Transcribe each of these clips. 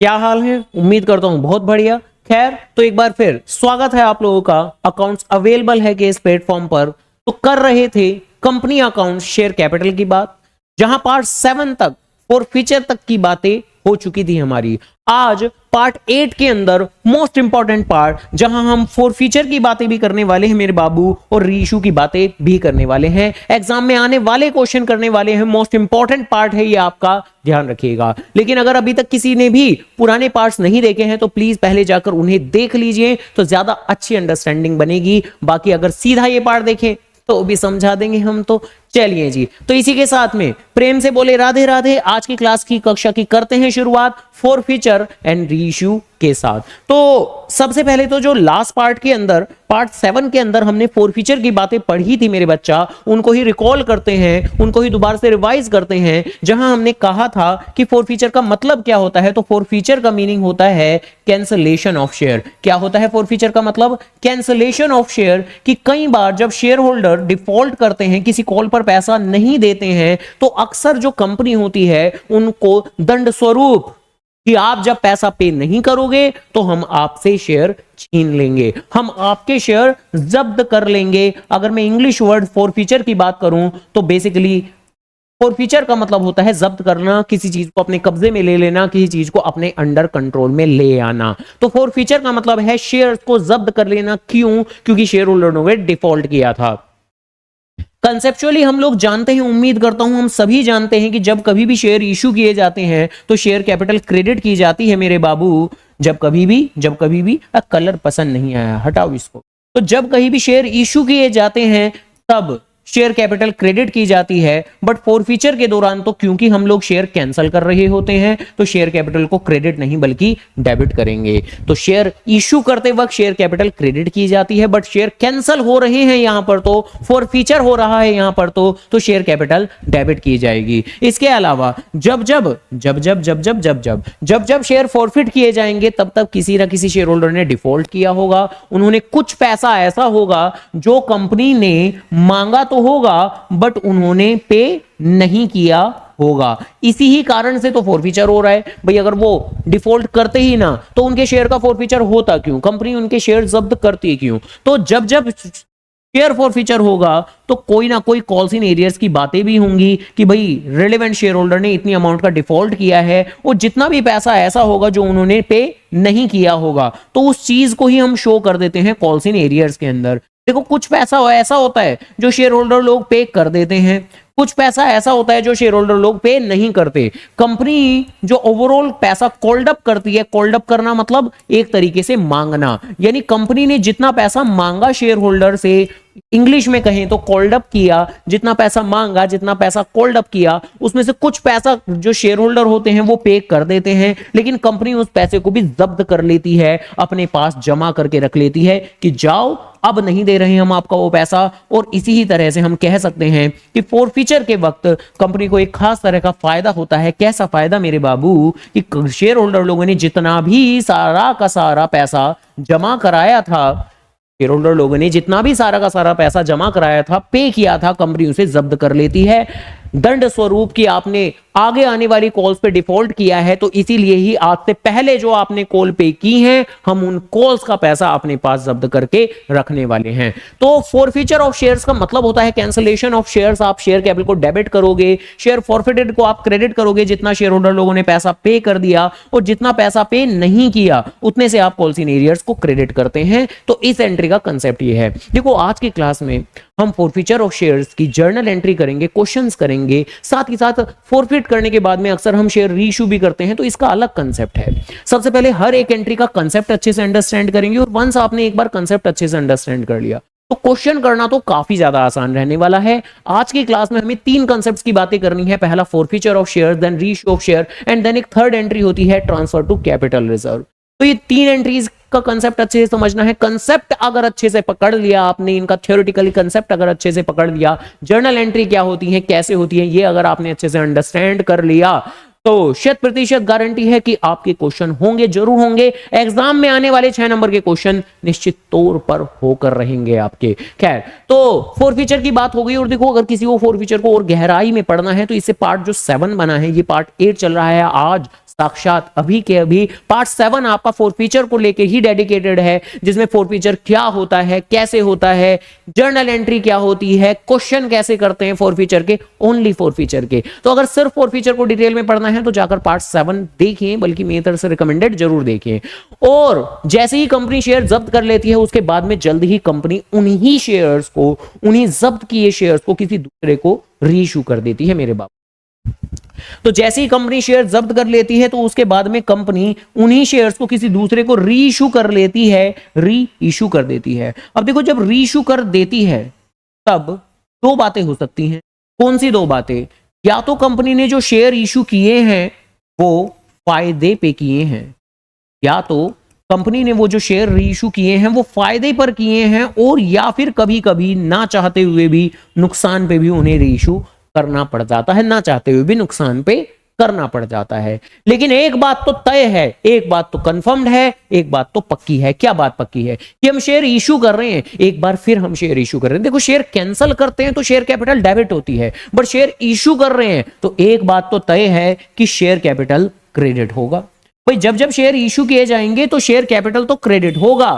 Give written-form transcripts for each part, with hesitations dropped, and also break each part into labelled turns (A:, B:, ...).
A: क्या हाल है? उम्मीद करता हूं बहुत बढ़िया। खैर, तो एक बार फिर स्वागत है आप लोगों का। अकाउंट्स अवेलेबल है कि इस प्लेटफॉर्म पर। तो कर रहे थे कंपनी अकाउंट शेयर कैपिटल की बात, जहां पार्ट 7 तक और फीचर तक की बातें हो चुकी थी हमारी। आज पार्ट 8 के अंदर मोस्ट इंपॉर्टेंट पार्ट, जहां हम फोर फीचर की बातें भी करने वाले हैं मेरे बाबू, और रीइशू की बातें भी करने वाले हैं। एग्जाम में आने वाले क्वेश्चन करने वाले हैं। मोस्ट इंपॉर्टेंट पार्ट है ये, आपका ध्यान रखिएगा। लेकिन अगर अभी तक किसी ने भी पुराने पार्ट्स नहीं देखे हैं तो प्लीज पहले जाकर उन्हें देख लीजिए, तो ज्यादा अच्छी अंडरस्टैंडिंग बनेगी। बाकी अगर सीधा ये पार्ट देखें तो भी समझा देंगे हम। तो चलिए जी, तो इसी के साथ में प्रेम से बोले राधे राधे। आज की क्लास की कक्षा की करते हैं शुरुआत फोर फीचर एंड रीइशू के साथ। तो सबसे पहले तो जो लास्ट पार्ट के अंदर, पार्ट 7 के अंदर हमने फोर फीचर की बातें पढ़ी थी मेरे बच्चा, उनको ही रिकॉल करते हैं, उनको ही दोबारा से रिवाइज करते हैं। जहां हमने कहा था कि फोर फीचर का मतलब क्या होता है, तो फोर फीचर का मीनिंग होता है कैंसलेशन ऑफ शेयर। क्या होता है फोर फीचर का मतलब? Cancellation of share. कि कई बार जब शेयर होल्डर डिफॉल्ट करते हैं, किसी कॉल पर पैसा नहीं देते हैं, तो अक्सर जो कंपनी होती है उनको दंड स्वरूप कि आप जब पैसा पे नहीं करोगे तो हम आपसे शेयर छीन लेंगे, हम आपके शेयर जब्त कर लेंगे। अगर मैं इंग्लिश वर्ड फोर फीचर की बात करूं तो बेसिकली फोर फीचर का मतलब होता है जब्त करना, किसी चीज को अपने कब्जे में ले लेना, किसी चीज को अपने अंडर कंट्रोल में ले आना। तो फोर फीचर का मतलब है शेयर को जब्त कर लेना। क्यों? क्योंकि शेयर होल्डरों ने डिफॉल्ट किया था। कंसेप्चुअली हम लोग जानते हैं, उम्मीद करता हूं हम सभी जानते हैं कि जब कभी भी शेयर इशू किए जाते हैं तो शेयर कैपिटल क्रेडिट की जाती है मेरे बाबू। जब कभी भी कलर पसंद नहीं आया, हटाओ इसको। तो जब कहीं भी शेयर इशू किए जाते हैं तब शेयर कैपिटल क्रेडिट की जाती है। बट फोर फीचर के दौरान तो क्योंकि हम लोग शेयर कैंसिल कर रहे होते हैं तो शेयर कैपिटल को क्रेडिट नहीं बल्कि डेबिट करेंगे। तो शेयर इशू करते वक्त शेयर कैपिटल क्रेडिट की जाती है, बट शेयर कैंसिल हो रहे हैं यहां पर, तो फोर फीचर हो रहा है यहां पर, तो शेयर कैपिटल डेबिट की जाएगी। इसके अलावा जब शेयर फॉरफिट किए जाएंगे तब तब किसी ना किसी शेयर होल्डर ने डिफॉल्ट किया होगा। उन्होंने कुछ पैसा ऐसा होगा जो कंपनी ने मांगा तो होगा बट उन्होंने पे नहीं किया होगा। इसी ही कारण से तो फोरफीचर हो रहा है भाई। अगर वो डिफॉल्ट करते ही ना तो उनके शेयर का फोरफीचर होता क्यों? कंपनी उनके शेयर जब्त करती क्यों? तो जब शेयर फोरफीचर होगा तो कोई ना कोई कॉल्स इन एरियर्स की बातें भी होंगी कि भाई रिलेवेंट शेयर होल्डर ने इतनी अमाउंट का डिफॉल्ट किया है, और जितना भी पैसा ऐसा होगा जो उन्होंने पे नहीं किया होगा तो उस चीज को ही हम शो कर देते हैं कॉल्स इन एरियर्स के अंदर। देखो, कुछ पैसा ऐसा होता है जो शेयर होल्डर लोग पे कर देते हैं, कुछ पैसा ऐसा होता है जो शेयर होल्डर लोग पे नहीं करते। कंपनी जो ओवरऑल पैसा कॉल्ड अप करती है, कॉल्ड अप करना मतलब एक तरीके से मांगना, यानी कंपनी ने जितना पैसा मांगा शेयर होल्डर से, इंग्लिश में कहें तो कॉल्ड अप किया, जितना पैसा मांगा, जितना पैसा कॉल्ड अप किया, उसमें से कुछ पैसा जो शेयर होल्डर होते हैं वो पे कर देते हैं, लेकिन कंपनी उस पैसे को भी जब्त कर लेती है, अपने पास जमा करके रख लेती है कि जाओ, अब नहीं दे रहे हम आपका वो पैसा। और इसी ही तरह से हम कह सकते हैं कि फोर फीचर के वक्त कंपनी को एक खास तरह का फायदा होता है। कैसा फायदा मेरे बाबू? कि शेयर होल्डर लोगों ने जितना भी सारा का सारा पैसा जमा कराया था, शेयर होल्डर लोगों ने जितना भी सारा का सारा पैसा जमा कराया था, पे किया था, कंपनी उसे जब्त कर लेती है दंड स्वरूप। कि आपने आगे आने वाली कॉल्स पे डिफॉल्ट किया है, तो इसीलिए ही आज से पहले जो आपने कॉल पे की है, हम उन कॉल्स का पैसा अपने पास जब्त करके रखने वाले हैं। तो फॉरफीचर ऑफ शेयर्स का मतलब होता है कैंसलेशन ऑफ शेयर्स। आप शेयर कैपिटल को डेबिट करोगे, शेयर फॉरफिटेड को आप क्रेडिट करोगे, जितना शेयर होल्डर लोगों ने पैसा पे कर दिया, और जितना पैसा पे नहीं किया उतने से आप कॉल्स इन एरियर्स को क्रेडिट करते हैं। तो इस एंट्री का कंसेप्ट ये है। देखो, आज की क्लास में हम फॉरफीचर ऑफ शेयर्स की जर्नल एंट्री करेंगे, क्वेश्चंस करेंगे, साथ ही साथ फॉरफिट करने के बाद में अक्सर हम शेयर रीइशू भी करते हैं, तो इसका अलग कंसेप्ट है। सबसे पहले हर एक एंट्री का कंसेप्ट अच्छे से अंडरस्टैंड करेंगे, और वंस आपने एक बार कंसेप्ट अच्छे से अंडरस्टैंड कर लिया तो क्वेश्चन करना तो काफी ज्यादा आसान रहने वाला है। आज की क्लास में हमें तीन कंसेप्ट्स की बातें करनी है। पहला forfeiture of share, then reissue of share, and then एक थर्ड एंट्री होती है ट्रांसफर टू कैपिटल रिजर्व। तो ये तीन एंट्रीज का कंसेप्ट अच्छे से समझना है। कंसेप्ट अगर अच्छे से पकड़ लिया आपने, इनका थ्योरेटिकली कंसेप्ट अगर अच्छे से पकड़ लिया, जर्नल एंट्री क्या होती है, कैसे होती है, ये अगर आपने अच्छे से अंडरस्टैंड कर लिया, तो 100% गारंटी है कि आपके क्वेश्चन होंगे, जरूर होंगे। एग्जाम में आने वाले 6 नंबर के क्वेश्चन निश्चित तौर पर होकर रहेंगे आपके। खैर, तो फोर फीचर की बात हो गई। और देखो, अगर किसी को फोर फीचर को और गहराई में पढ़ना है तो इससे पार्ट जो 7 बना है, ये पार्ट 8 चल रहा है, आज साक्षात अभी के अभी पार्ट 7 आपका फोरफीचर को लेके ही डेडिकेटेड है, जिसमें फोरफीचर क्या होता है, कैसे होता है, जर्नल एंट्री क्या होती है, क्वेश्चन कैसे करते हैं फोरफीचर के, ओनली फोरफीचर के। तो अगर सिर्फ फोरफीचर को डिटेल में पढ़ना है तो जाकर पार्ट 7 देखिए, बल्कि मेरी तरफ से रिकमेंडेड जरूर देखिए। और जैसे ही कंपनी शेयर जब्त कर लेती है उसके बाद में जल्द ही कंपनी उन्हीं शेयर्स को, उन्हीं जब्त किए शेयर्स को किसी दूसरे को रीइश्यू कर देती है मेरे बाप। तो जैसे ही कंपनी शेयर जब्त कर लेती है तो उसके बाद में कंपनी उन्हीं शेयर्स को किसी दूसरे को रीइश्यू कर लेती है, रीइश्यू कर देती है। अब देखो, जब रीइश्यू कर देती है तब दो बातें हो सकती हैं। कौन सी दो बातें? या तो कंपनी ने जो शेयर इश्यू किए हैं वो फायदे पे किए हैं, या तो कंपनी ने वो जो शेयर रीइश्यू किए हैं वो फायदे पर किए हैं, और या फिर कभी कभी ना चाहते हुए भी नुकसान पे भी उन्हें रीइश्यू करना पड़ जाता है, ना चाहते हुए भी नुकसान पे करना पड़ जाता है। लेकिन एक बात तो तय है, एक बात तो कंफर्म्ड है, एक बात तो पक्की है। क्या बात पक्की है? कि हम शेयर इश्यू कर रहे हैं, एक बार फिर हम शेयर इश्यू कर रहे हैं। देखो, शेयर कैंसिल करते हैं तो शेयर कैपिटल डेबिट होती है, बट शेयर इश्यू कर रहे हैं तो एक बात तो तय है कि शेयर कैपिटल क्रेडिट होगा। भाई, जब जब शेयर इश्यू किए जाएंगे तो शेयर कैपिटल तो क्रेडिट होगा,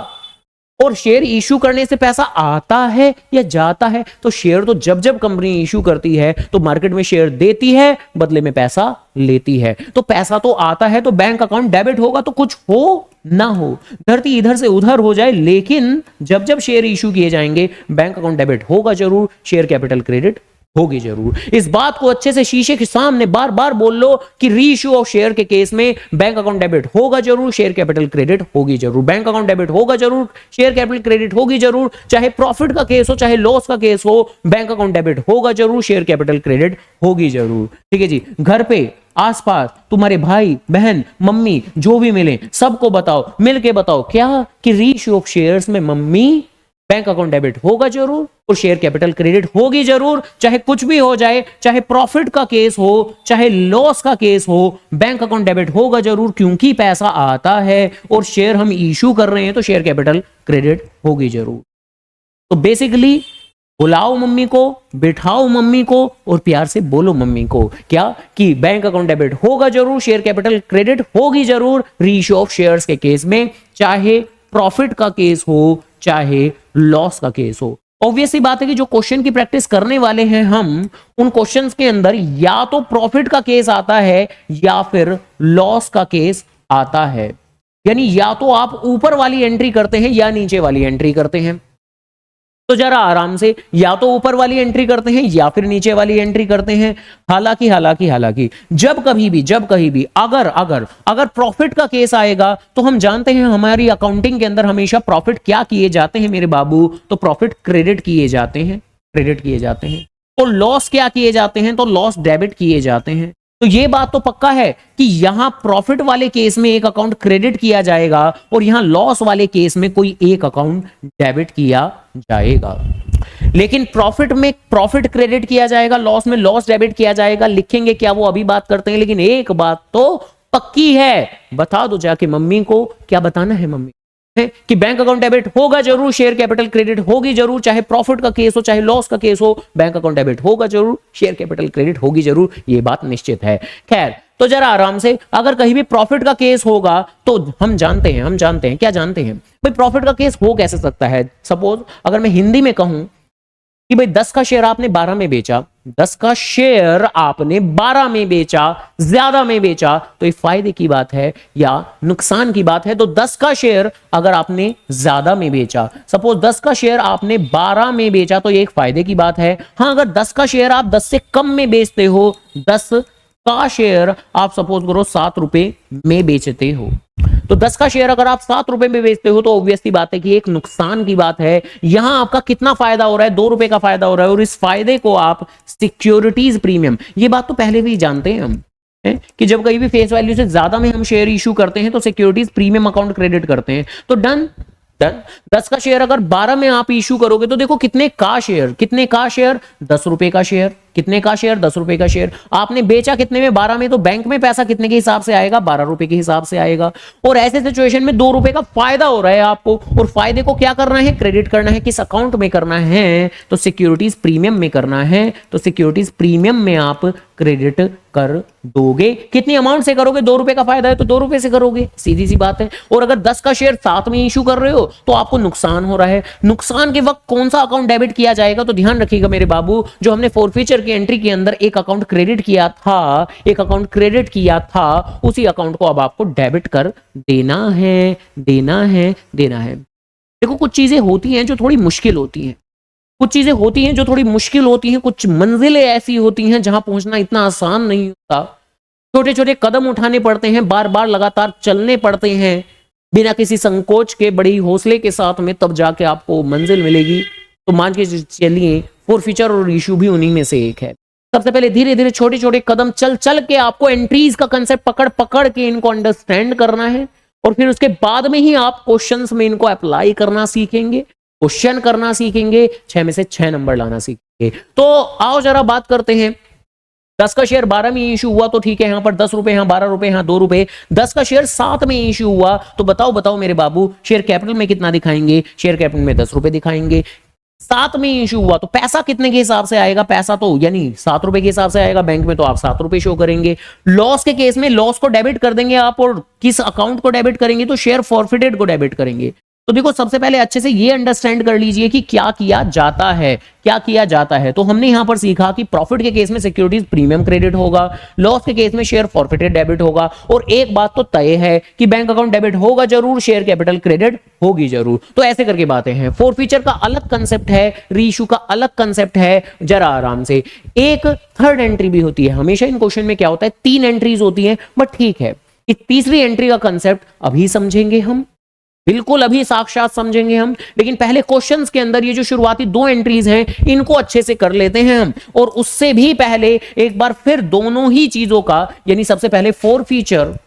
A: और शेयर इश्यू करने से पैसा आता है या जाता है? तो शेयर तो जब जब कंपनी इश्यू करती है तो मार्केट में शेयर देती है, बदले में पैसा लेती है। तो पैसा तो आता है तो बैंक अकाउंट डेबिट होगा, तो कुछ हो ना हो, धरती इधर से उधर हो जाए, लेकिन जब जब शेयर इश्यू किए जाएंगे बैंक अकाउंट डेबिट होगा जरूर, शेयर कैपिटल क्रेडिट होगी जरूर। इस बात को अच्छे से शीशे के सामने बार बार बोल लो कि रीइश्यू ऑफ शेयर के केस में बैंक अकाउंट डेबिट होगा जरूर, शेयर कैपिटल क्रेडिट होगी जरूर। बैंक अकाउंट डेबिट होगा जरूर, शेयर कैपिटल क्रेडिट होगी जरूर। चाहे प्रॉफिट का केस हो चाहे लॉस का केस हो, बैंक अकाउंट डेबिट होगा जरूर, शेयर कैपिटल क्रेडिट होगी जरूर। ठीक है जी। घर पे आसपास तुम्हारे भाई बहन मम्मी जो भी मिले सबको बताओ, मिलके बताओ क्या कि रीइश्यू ऑफ शेयर्स में मम्मी बैंक अकाउंट डेबिट होगा जरूर और शेयर कैपिटल क्रेडिट होगी जरूर। चाहे कुछ भी हो जाए, चाहे प्रॉफिट का केस हो चाहे लॉस का केस हो, बैंक अकाउंट डेबिट होगा जरूर, क्योंकि पैसा आता है और शेयर हम इश्यू कर रहे हैं तो शेयर कैपिटल क्रेडिट होगी जरूर। तो बेसिकली बुलाओ मम्मी को, बिठाओ मम्मी को और प्यार से बोलो मम्मी को क्या कि बैंक अकाउंट डेबिट होगा जरूर, शेयर कैपिटल क्रेडिट होगी जरूर रीइश्यू ऑफ शेयर्स के केस में, चाहे प्रॉफिट का केस हो चाहे लॉस का केस हो। ऑब्वियसली बात है कि जो क्वेश्चन की प्रैक्टिस करने वाले हैं हम, उन क्वेश्चंस के अंदर या तो प्रॉफिट का केस आता है या फिर लॉस का केस आता है। यानी या तो आप ऊपर वाली एंट्री करते हैं या नीचे वाली एंट्री करते हैं। तो जरा आराम से, या तो ऊपर वाली एंट्री करते हैं या फिर नीचे वाली एंट्री करते हैं। हालांकि जब कहीं भी अगर प्रॉफिट का केस आएगा तो हम जानते हैं हमारी अकाउंटिंग के अंदर हमेशा प्रॉफिट क्या किए जाते हैं मेरे बाबू, तो प्रॉफिट क्रेडिट किए जाते हैं। तो लॉस क्या किए जाते हैं, तो लॉस डेबिट किए जाते हैं। तो ये बात तो पक्का है कि यहां प्रॉफिट वाले केस में एक अकाउंट क्रेडिट किया जाएगा और यहां लॉस वाले केस में कोई एक अकाउंट डेबिट किया जाएगा। लेकिन प्रॉफिट में प्रॉफिट क्रेडिट किया जाएगा, लॉस में लॉस डेबिट किया जाएगा। लिखेंगे क्या वो अभी बात करते हैं, लेकिन एक बात तो पक्की है, बता दो जाके मम्मी को। क्या बताना है मम्मी है कि बैंक अकाउंट डेबिट होगा जरूर, शेयर कैपिटल क्रेडिट होगी जरूर, चाहे प्रॉफिट का केस हो चाहे लॉस का केस हो, बैंक अकाउंट डेबिट होगा जरूर, शेयर कैपिटल क्रेडिट होगी जरूर। ये बात निश्चित है। खैर, तो जरा आराम से, अगर कहीं भी प्रॉफिट का केस होगा तो हम जानते हैं क्या जानते हैं भाई, प्रॉफिट का केस हो कैसे सकता है। सपोज अगर मैं हिंदी में कहूं कि भाई 10 का शेयर आपने 12 में बेचा, 10 का शेयर आपने 12 में बेचा, ज्यादा में बेचा, तो ये फायदे की बात है या नुकसान की बात है। तो 10 का शेयर अगर आपने ज्यादा में बेचा, सपोज 10 का शेयर आपने 12 में बेचा, तो ये एक फायदे की बात है। हाँ, अगर 10 का शेयर आप 10 से कम में बेचते हो, 10 का शेयर आप सपोज करो 7 रुपए में बेचते हो, तो 10 का शेयर अगर आप 7 रुपए में बेचते हो तो ऑब्वियसली बात है कि एक नुकसान की बात है। यहां आपका कितना फायदा हो रहा है, 2 रुपए का फायदा हो रहा है, और इस फायदे को आप सिक्योरिटीज प्रीमियम, ये बात तो पहले भी जानते हैं हम कि जब कहीं भी फेस वैल्यू से ज्यादा में हम शेयर इशू करते हैं तो सिक्योरिटीज प्रीमियम अकाउंट क्रेडिट करते हैं। तो डन 10 का शेयर अगर 12 में आप इशू करोगे तो देखो कितने का शेयर 10 रुपए का शेयर, कितने का शेयर? 10 रुपए का शेयर। आपने बेचा कितने में? 12 में। तो बैंक में पैसा कितने के हिसाब से आएगा? 12 रुपए के हिसाब से आएगा। और ऐसे सिचुएशन में 2 रुपए का फायदा हो रहा है आपको, और फायदे को क्या करना है? क्रेडिट करना है। किस अकाउंट में करना है? तो सिक्योरिटीज प्रीमियम में करना है। तो सिक्योरिटीज प्रीमियम में आप क्रेडिट कर दोगे। कितनी अमाउंट से करोगे? 2 रुपए का फायदा है तो 2 रुपए से करोगे, सीधी सी बात है। और अगर 10 का शेयर साथ में इशू कर रहे हो तो आपको नुकसान हो रहा है। नुकसान के वक्त कौन सा अकाउंट डेबिट किया जाएगा? तो ध्यान रखिएगा मेरे बाबू, जो हमने फोरफीचर की एंट्री के अंदर एक अकाउंट क्रेडिट किया था, एक अकाउंट क्रेडिट किया था, उसी अकाउंट को अब आपको डेबिट कर देना है, देना है, देना है। देखो कुछ चीजें होती हैं जो थोड़ी मुश्किल होती हैं, कुछ चीजें होती हैं जो थोड़ी मुश्किल होती हैं, कुछ मंजिलें ऐसी होती हैं जहां पहुंचना इतना आसान नहीं होता। छोटे छोटे कदम उठाने पड़ते हैं, बार बार लगातार चलने पड़ते हैं बिना किसी संकोच के, बड़ी हौसले के साथ में, तब जाके आपको मंजिल मिलेगी। तो मान के चलिए फोरफीचर और इशू भी उन्हीं में से एक है। सबसे पहले धीरे धीरे छोटे छोटे कदम चल चल के आपको एंट्रीज का कंसेप्ट पकड़ पकड़ के इनको अंडरस्टैंड करना है, और फिर उसके बाद में ही आप क्वेश्चंस में इनको अप्लाई करना सीखेंगे, क्वेश्चन करना सीखेंगे, 6 में से 6 नंबर लाना सीखेंगे। तो आओ जरा बात करते हैं। 10 का शेयर 12 में इशू हुआ तो ठीक है, यहां पर 10 रुपए, यहां 12 रुपए, यहां 2 रुपए। 10 का शेयर 7 में इशू हुआ तो बताओ बताओ मेरे बाबू, शेयर कैपिटल में कितना दिखाएंगे? शेयर कैपिटल में 10 रुपए दिखाएंगे। 7 में इशू हुआ तो पैसा कितने के हिसाब से आएगा? पैसा तो यानी 7 रुपए के हिसाब से आएगा। बैंक में तो आप 7 रुपए शो करेंगे। लॉस के केस में लॉस को डेबिट कर देंगे आप, और किस अकाउंट को डेबिट करेंगे? तो शेयर फॉरफिटेड को डेबिट करेंगे। तो देखो सबसे पहले अच्छे से ये अंडरस्टैंड कर लीजिए कि क्या किया जाता है, क्या किया जाता है। तो हमने यहां पर सीखा कि प्रॉफिट के केस में सिक्योरिटीज प्रीमियम क्रेडिट होगा, लॉस के केस में शेयर फॉरफिटेड डेबिट होगा, और एक बात तो तय है कि बैंक अकाउंट डेबिट होगा जरूर, शेयर कैपिटल क्रेडिट होगी जरूर। तो ऐसे करके बातें हैं। फोरफीचर का अलग कंसेप्ट है, रीइश्यू का अलग कंसेप्ट है। जरा आराम से, एक थर्ड एंट्री भी होती है। हमेशा इन क्वेश्चन में क्या होता है? 3 एंट्रीज होती हैं, बट ठीक है, इस तीसरी एंट्री का कंसेप्ट अभी समझेंगे हम, बिल्कुल अभी साक्षात समझेंगे हम। लेकिन पहले क्वेश्चंस के अंदर ये जो शुरुआती 2 एंट्रीज हैं इनको अच्छे से कर लेते हैं हम, और उससे भी पहले एक बार फिर दोनों ही चीजों का, यानी सबसे पहले फोरफीचर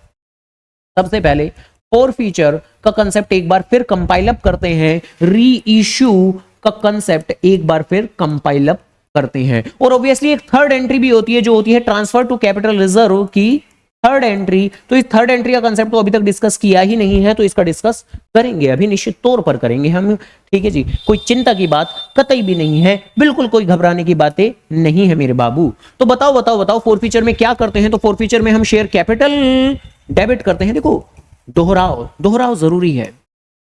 A: का कंसेप्ट एक बार फिर कंपाइल अप करते हैं, री इश्यू का कंसेप्ट एक बार फिर कंपाइल अप करते हैं। और ऑब्वियसली एक थर्ड एंट्री भी होती है जो होती है ट्रांसफर टू कैपिटल रिजर्व की थर्ड एंट्री। तो इस थर्ड एंट्री का कंसेप्ट तो अभी तक डिस्कस किया ही नहीं है, तो इसका डिस्कस करेंगे अभी, निश्चित तौर पर करेंगे हम। ठीक है जी, कोई चिंता की बात कतई भी नहीं है, बिल्कुल कोई घबराने की बातें नहीं है मेरे बाबू। तो बताओ बताओ बताओ फोरफीचर में क्या करते हैं? तो फोरफीचर में हम शेयर कैपिटल डेबिट करते हैं। देखो दोहराव जरूरी है,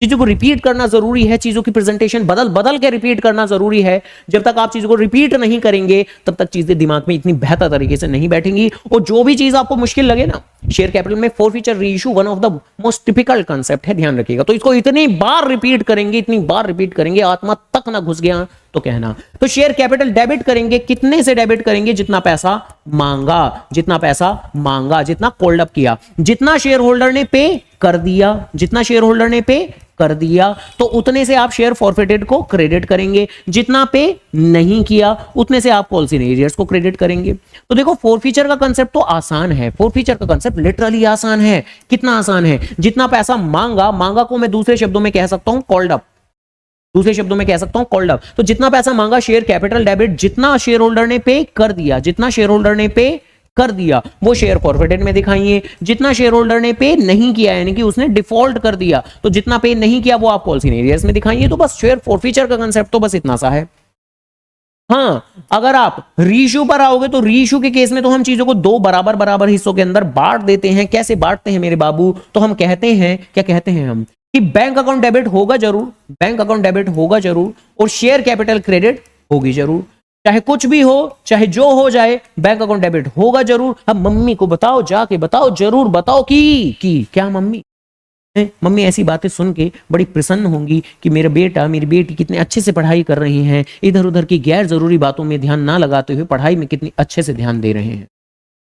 A: चीजों को रिपीट करना जरूरी है, चीजों की प्रेजेंटेशन बदल बदल के रिपीट करना जरूरी है। जब तक आप चीजों को रिपीट नहीं करेंगे तब तक चीजें दिमाग में इतनी बेहतर तरीके से नहीं बैठेंगी। और जो भी चीज आपको मुश्किल लगे ना, शेयर कैपिटल में forfeiture reissue one of the most typical concept है, ध्यान रखिएगा। तो इसको इतनी बार रिपीट करेंगे, आत्मा तक ना घुस गया तो कहना। तो शेयर कैपिटल डेबिट करेंगे, कितने से डेबिट करेंगे? जितना पैसा मांगा, जितना कॉल्ड अप किया, जितना शेयर होल्डर ने पे कर दिया, तो उतने से आप शेयर फॉरफिटेड को क्रेडिट करेंगे। जितना पे नहीं किया उतने से आप पॉलिसी एरियर्स को क्रेडिट करेंगे। तो देखो फोरफीचर का कंसेप्ट तो आसान है, फोरफीचर का कंसेप्ट लिटरली आसान है। कितना आसान है? जितना पैसा मांगा को मैं दूसरे शब्दों में कह सकता हूं कॉल्ड अप, तो जितना पैसा मांगा शेयर कैपिटल डेबिट, जितना शेयर होल्डर ने पे कर दिया वो शेयर फॉरफिटेड में दिखाइए। जितना शेयर होल्डर ने पे नहीं किया यानी कि उसने डिफॉल्ट कर दिया, तो जितना पे नहीं किया वो आप पॉलिसी एरियर्स में दिखाइए। तो बस शेयर फॉरफीचर का कंसेप्ट तो बस इतना सा है। हाँ, अगर आप रीइश्यू पर आओगे तो रीइश्यू के केस में तो हम चीजों को 2 बराबर हिस्सों के अंदर बांट देते हैं। कैसे बांटते हैं मेरे बाबू? तो हम कहते हैं, क्या कहते हैं हम, कि बैंक अकाउंट डेबिट होगा जरूर, और शेयर कैपिटल क्रेडिट होगी जरूर। चाहे कुछ भी हो, चाहे जो हो जाए, बैंक अकाउंट डेबिट होगा जरूर। अब मम्मी को बताओ, जाके बताओ, जरूर बताओ कि क्या मम्मी ऐसी बातें सुन के बड़ी प्रसन्न होंगी कि मेरा बेटा मेरी बेटी कितने अच्छे से पढ़ाई कर रही हैं, इधर उधर की गैर जरूरी बातों में ध्यान ना लगाते हुए पढ़ाई में कितनी अच्छे से ध्यान दे रहे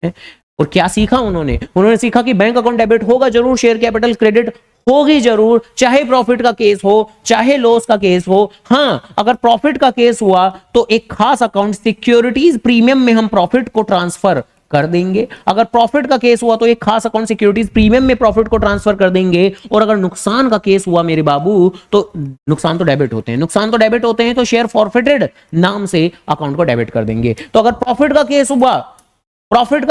A: हैं। और क्या सीखा उन्होंने सीखा कि बैंक अकाउंट डेबिट होगा जरूर, शेयर कैपिटल क्रेडिट होगी जरूर, चाहे प्रॉफिट का केस हो चाहे लॉस का केस हो। हाँ, अगर प्रॉफिट का केस हुआ तो एक खास अकाउंट सिक्योरिटीज प्रीमियम में हम प्रॉफिट को ट्रांसफर कर देंगे। अगर प्रॉफिट का केस हुआ तो एक खास अकाउंट सिक्योरिटीज प्रीमियम में प्रॉफिट को ट्रांसफर कर देंगे। और अगर नुकसान का केस हुआ मेरे बाबू तो नुकसान तो डेबिट होते हैं, नुकसान तो डेबिट होते हैं तो शेयर फॉरफिटेड नाम से अकाउंट को डेबिट कर देंगे। तो अगर प्रॉफिट का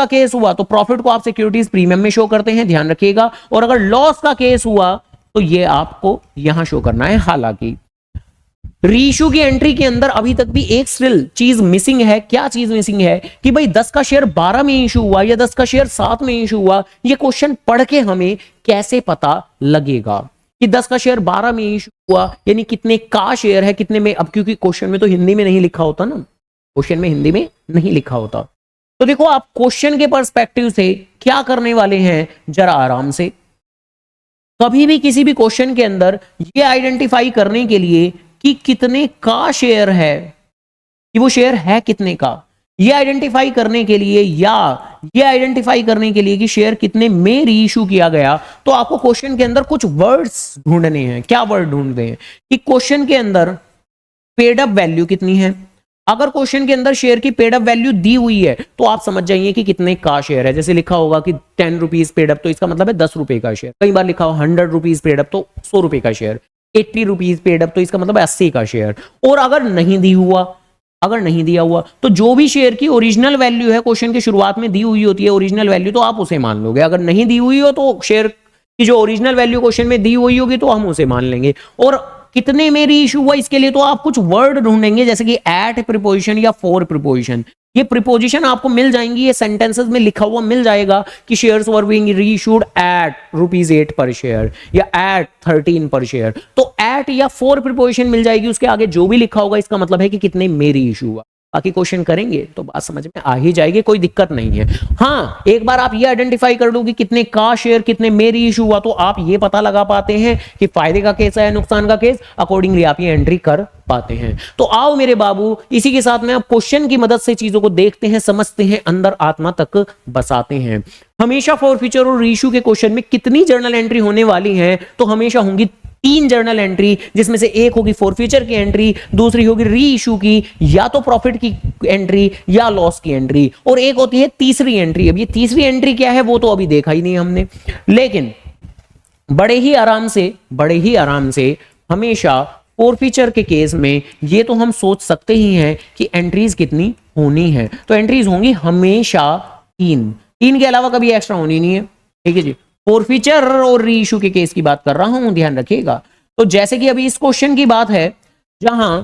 A: केस हुआ तो प्रॉफिट को आप सिक्योरिटीज प्रीमियम में शो करते हैं, ध्यान रखिएगा। और अगर लॉस का केस हुआ तो ये आपको यहां शो करना है। हालांकि रीइश्यू की एंट्री के अंदर अभी तक भी एक स्टिल चीज मिसिंग है। क्या चीज मिसिंग है कि भाई 10 का शेयर 12 में इशू हुआ या 10 का शेयर 7 में इशू हुआ, ये क्वेश्चन पढ़ के हमें कैसे पता लगेगा कि 10 का शेयर 12 में इशू हुआ, यानी कितने का शेयर है, कितने में। अब क्योंकि क्वेश्चन में तो हिंदी में नहीं लिखा होता ना, क्वेश्चन में हिंदी में नहीं लिखा होता। तो देखो आप क्वेश्चन के पर्सपेक्टिव से क्या करने वाले हैं, जरा आराम से। कभी भी किसी भी क्वेश्चन के अंदर ये आइडेंटिफाई करने के लिए कि कितने का शेयर है, कि वो शेयर है कितने का, ये आइडेंटिफाई करने के लिए, या ये आइडेंटिफाई करने के लिए कि शेयर कितने में रीइश्यू किया गया, तो आपको क्वेश्चन के अंदर कुछ वर्ड्स ढूंढने हैं। क्या वर्ड ढूंढते हैं कि क्वेश्चन के अंदर पेड अप वैल्यू कितनी है। अगर क्वेश्चन के अंदर शेयर की पेड अप वैल्यू दी हुई है तो आप समझ जाइए कि कितने का शेयर है। जैसे लिखा होगा कि 10 रुपीज पेड अप, तो इसका मतलब है 10 रुपए का शेयर। कई बार लिखा हो 100 रुपीज पेड अप, तो 100 रुपए का शेयर। 80 रुपीज पेड अप, तो इसका मतलब 80 का शेयर। और अगर नहीं दिया हुआ तो जो भी शेयर की ओरिजिनल वैल्यू है, क्वेश्चन की शुरुआत में दी हुई होती है ओरिजिनल वैल्यू, तो आप उसे मान लोगे। अगर नहीं दी हुई हो तो शेयर की जो ओरिजिनल वैल्यू क्वेश्चन में दी हुई होगी तो हम उसे मान लेंगे। और कितने में रीइश्यू हुआ, इसके लिए तो आप कुछ वर्ड ढूंढेंगे, जैसे कि एट प्रीपोजिशन या फॉर प्रीपोजिशन। ये प्रीपोजिशन आपको मिल जाएंगी, ये सेंटेंसेस में लिखा हुआ मिल जाएगा कि shares were being reissued at ₹8 per share या एट 13 पर शेयर। तो एट या फॉर प्रीपोजिशन मिल जाएगी, उसके आगे जो भी लिखा होगा इसका मतलब है कि कितने में रीइश्यू हुआ। बाकी क्वेश्चन करेंगे तो बात समझ में आ ही जाएगी, कोई दिक्कत नहीं है। हाँ, एक बार आप ये आइडेंटिफाई कर दो कि कितने का शेयर कितने में रीइश्यू हुआ, तो आप ये पता लगा पाते हैं कि फायदे का केस है नुकसान का केस, अकॉर्डिंगली आप ये एंट्री कर पाते हैं। तो आओ मेरे बाबू, इसी के साथ में आप क्वेश्चन की मदद से चीजों को देखते हैं, समझते हैं, अंदर आत्मा तक बसाते हैं। हमेशा फॉर फ्यूचर और रीइश्यू के क्वेश्चन में कितनी जर्नल एंट्री होने वाली है, तो हमेशा होंगी 3 जर्नल एंट्री, जिसमें से एक होगी फॉर फ्यूचर की एंट्री, दूसरी होगी री इशू की, या तो प्रॉफिट की एंट्री या लॉस की एंट्री, और एक होती है तीसरी एंट्री। अब ये तीसरी एंट्री क्या है वो तो अभी देखा ही नहीं हमने, लेकिन बड़े ही आराम से हमेशा फॉर फ्यूचर के केस में ये तो हम सोच सकते ही हैं कि एंट्रीज कितनी होनी है। तो एंट्रीज होंगी हमेशा 3 के अलावा कभी एक्स्ट्रा होनी नहीं है। ठीक है जी, फॉर फ्यूचर और री इशू के केस की बात कर रहा हूं, ध्यान रखिएगा। तो जैसे कि अभी इस क्वेश्चन की बात है जहां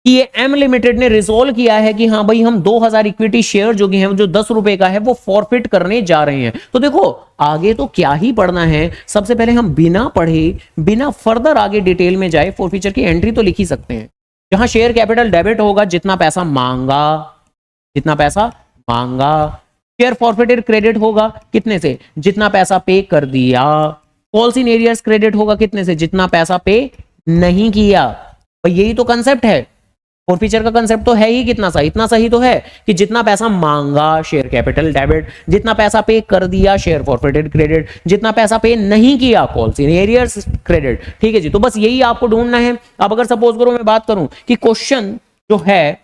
A: कि ये एम लिमिटेड ने रिजोल्व किया है कि हाँ भाई हम 2000 इक्विटी शेयर जो कि है जो 10 रुपए का है वो फॉरफिट करने जा रहे हैं। तो देखो आगे तो क्या ही पढ़ना है, सबसे पहले हम बिना पढ़े बिना फर्दर आगे डिटेल में जाए फॉर फ्यूचर की एंट्री तो लिख ही सकते हैं। जहां शेयर कैपिटल डेबिट होगा, जितना पैसा मांगा, शेयर फॉरफिटेड क्रेडिट होगा कितने से, जितना पैसा पे कर दिया। कॉल्स इन एरियर्स क्रेडिट होगा कितने से, जितना पैसा पे नहीं किया। भाई यही तो कंसेप्ट है, फॉरफीचर का कंसेप्ट तो है ही कितना सा, इतना सही तो है कि जितना पैसा मांगा शेयर कैपिटल डेबिट, जितना पैसा पे कर दिया शेयर फॉरफिटेड क्रेडिट, जितना पैसा पे नहीं किया कॉल्स इन एरियर्स क्रेडिट। ठीक है जी, तो बस यही आपको ढूंढना है। अब अगर सपोज करो मैं बात करूं कि क्वेश्चन जो है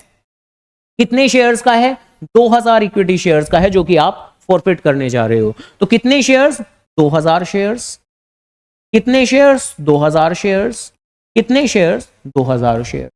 A: कितने शेयर्स का है, 2000 इक्विटी शेयर्स का है जो कि आप फॉरफिट करने जा रहे हो। तो कितने शेयर्स, 2000 शेयर्स। कितने शेयर्स, 2000 शेयर्स। कितने शेयर्स, 2000 शेयर।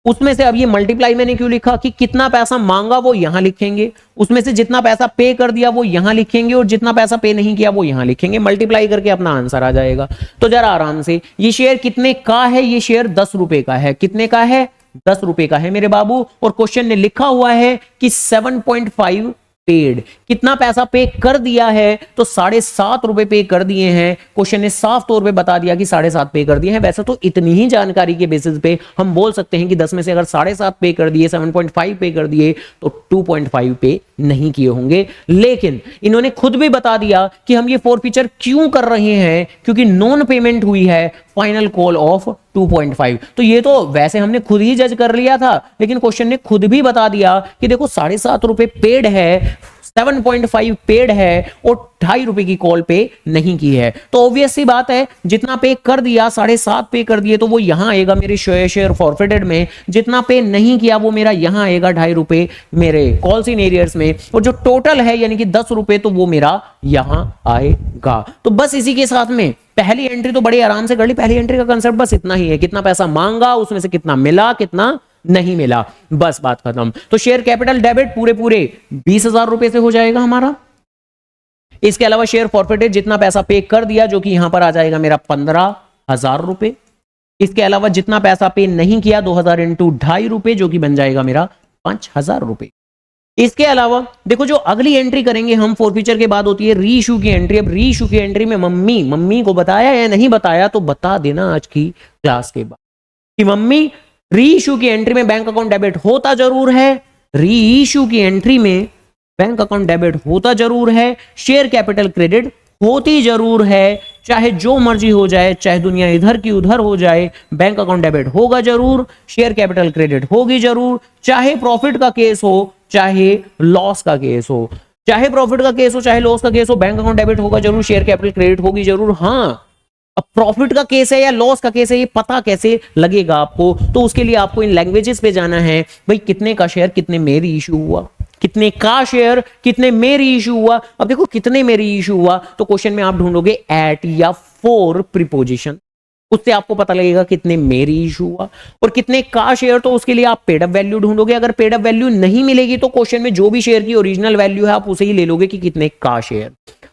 A: उसमें से अब ये मल्टीप्लाई मैंने क्यों लिखा कि कितना पैसा मांगा वो यहां लिखेंगे, उसमें से जितना पैसा पे कर दिया वो यहां लिखेंगे, और जितना पैसा पे नहीं किया वो यहां लिखेंगे। मल्टीप्लाई करके अपना आंसर आ जाएगा। तो जरा आराम से, ये शेयर कितने का है, ये शेयर 10 रुपए का है। कितने का है, 10 रुपए का है मेरे बाबू। और क्वेश्चन ने लिखा हुआ है कि 7.5 पेड, कितना पैसा पे कर दिया है, तो 7.5 रुपए पे कर दिए हैं। क्वेश्चन ने साफ तौर पे बता दिया कि 7.5 पे कर दिए हैं। वैसे तो इतनी ही जानकारी के बेसिस पे हम बोल सकते हैं कि 10 में से अगर 7.5 पे कर दिए, 7.5 पे कर दिए, तो 2.5 पे नहीं किए होंगे। लेकिन इन्होंने खुद भी बता दिया कि हम ये फॉरफीचर क्यों कर रहे हैं, क्योंकि नॉन पेमेंट हुई है फाइनल कॉल ऑफ 2.5। तो ये तो वैसे हमने खुद ही जज कर लिया था, लेकिन क्वेश्चन ने खुद भी बता दिया कि देखो 7.5 रुपए पेड है, 7.5 पेड है और 2.5 रुपए की कॉल पे नहीं की है। तो ऑब्वियस सी बात है, जितना पे कर दिया 7.5 पे कर दिए तो वो यहां आएगा मेरे शेयर फॉरफिटेड में, जितना पे नहीं किया वो मेरा यहां आएगा 2.5 रुपए मेरे कॉल्स इन एरियर्स में, और जो टोटल है यानी कि 10 रुपए तो वो मेरा यहां आएगा। तो बस इसी के साथ में पहली एंट्री तो बड़ी आराम से कर ली। पहली एंट्री का कंसेप्ट बस इतना ही है, कितना पैसा मांगा, उसमें से कितना मिला, कितना नहीं मिला, बस बात खत्म। तो शेयर कैपिटल डेबिट पूरे पूरे 20,000 रुपए से हो जाएगा हमारा। इसके अलावा शेयर फॉरफिटेड जितना पैसा पे कर दिया जो कि यहां पर आ जाएगा मेरा 15,000 रुपए। इसके अलावा जितना पैसा पे नहीं किया 2,000 इंटू 2.5 रुपए जो कि बन जाएगा मेरा 5,000 रुपए। इसके अलावा देखो जो अगली एंट्री करेंगे हम फॉरफीचर के बाद होती है री इशू की एंट्री। अब री इशू की एंट्री में मम्मी को बताया या नहीं बताया तो बता देना आज की क्लास के बाद कि मम्मी री इशू की एंट्री में बैंक अकाउंट डेबिट होता जरूर है, री इशू की एंट्री में बैंक अकाउंट डेबिट होता जरूर है, शेयर कैपिटल क्रेडिट होती जरूर है, चाहे जो मर्जी हो जाए, चाहे दुनिया इधर की उधर हो जाए, बैंक अकाउंट डेबिट होगा जरूर, शेयर कैपिटल क्रेडिट होगी जरूर, चाहे प्रॉफिट का केस हो चाहे लॉस का केस हो, चाहे प्रॉफिट का केस हो चाहे लॉस का केस हो, बैंक अकाउंट डेबिट होगा जरूर, शेयर कैपिटल क्रेडिट होगी जरूर। हाँ, अब प्रॉफिट का केस है या लॉस का केस है ये पता कैसे लगेगा आपको, तो उसके लिए आपको इन लैंग्वेजेस पे जाना है। भाई कितने का शेयर कितने में री इशू हुआ, कितने का शेयर कितने में री इशू हुआ। अब देखो कितने में री इशू हुआ तो क्वेश्चन में आप ढूंढोगे एट या फॉर प्रीपोजिशन, उससे आपको पता लगेगा कितने में री इशू हुआ। और कितने का शेयर तो उसके लिए आप पेड अप वैल्यू ढूंढोगे। अगर पेड अप वैल्यू नहीं मिलेगी तो क्वेश्चन में जो भी शेयर की ओरिजिनल वैल्यू है आप उसे ही ले लोगे कि कितने का शेयर।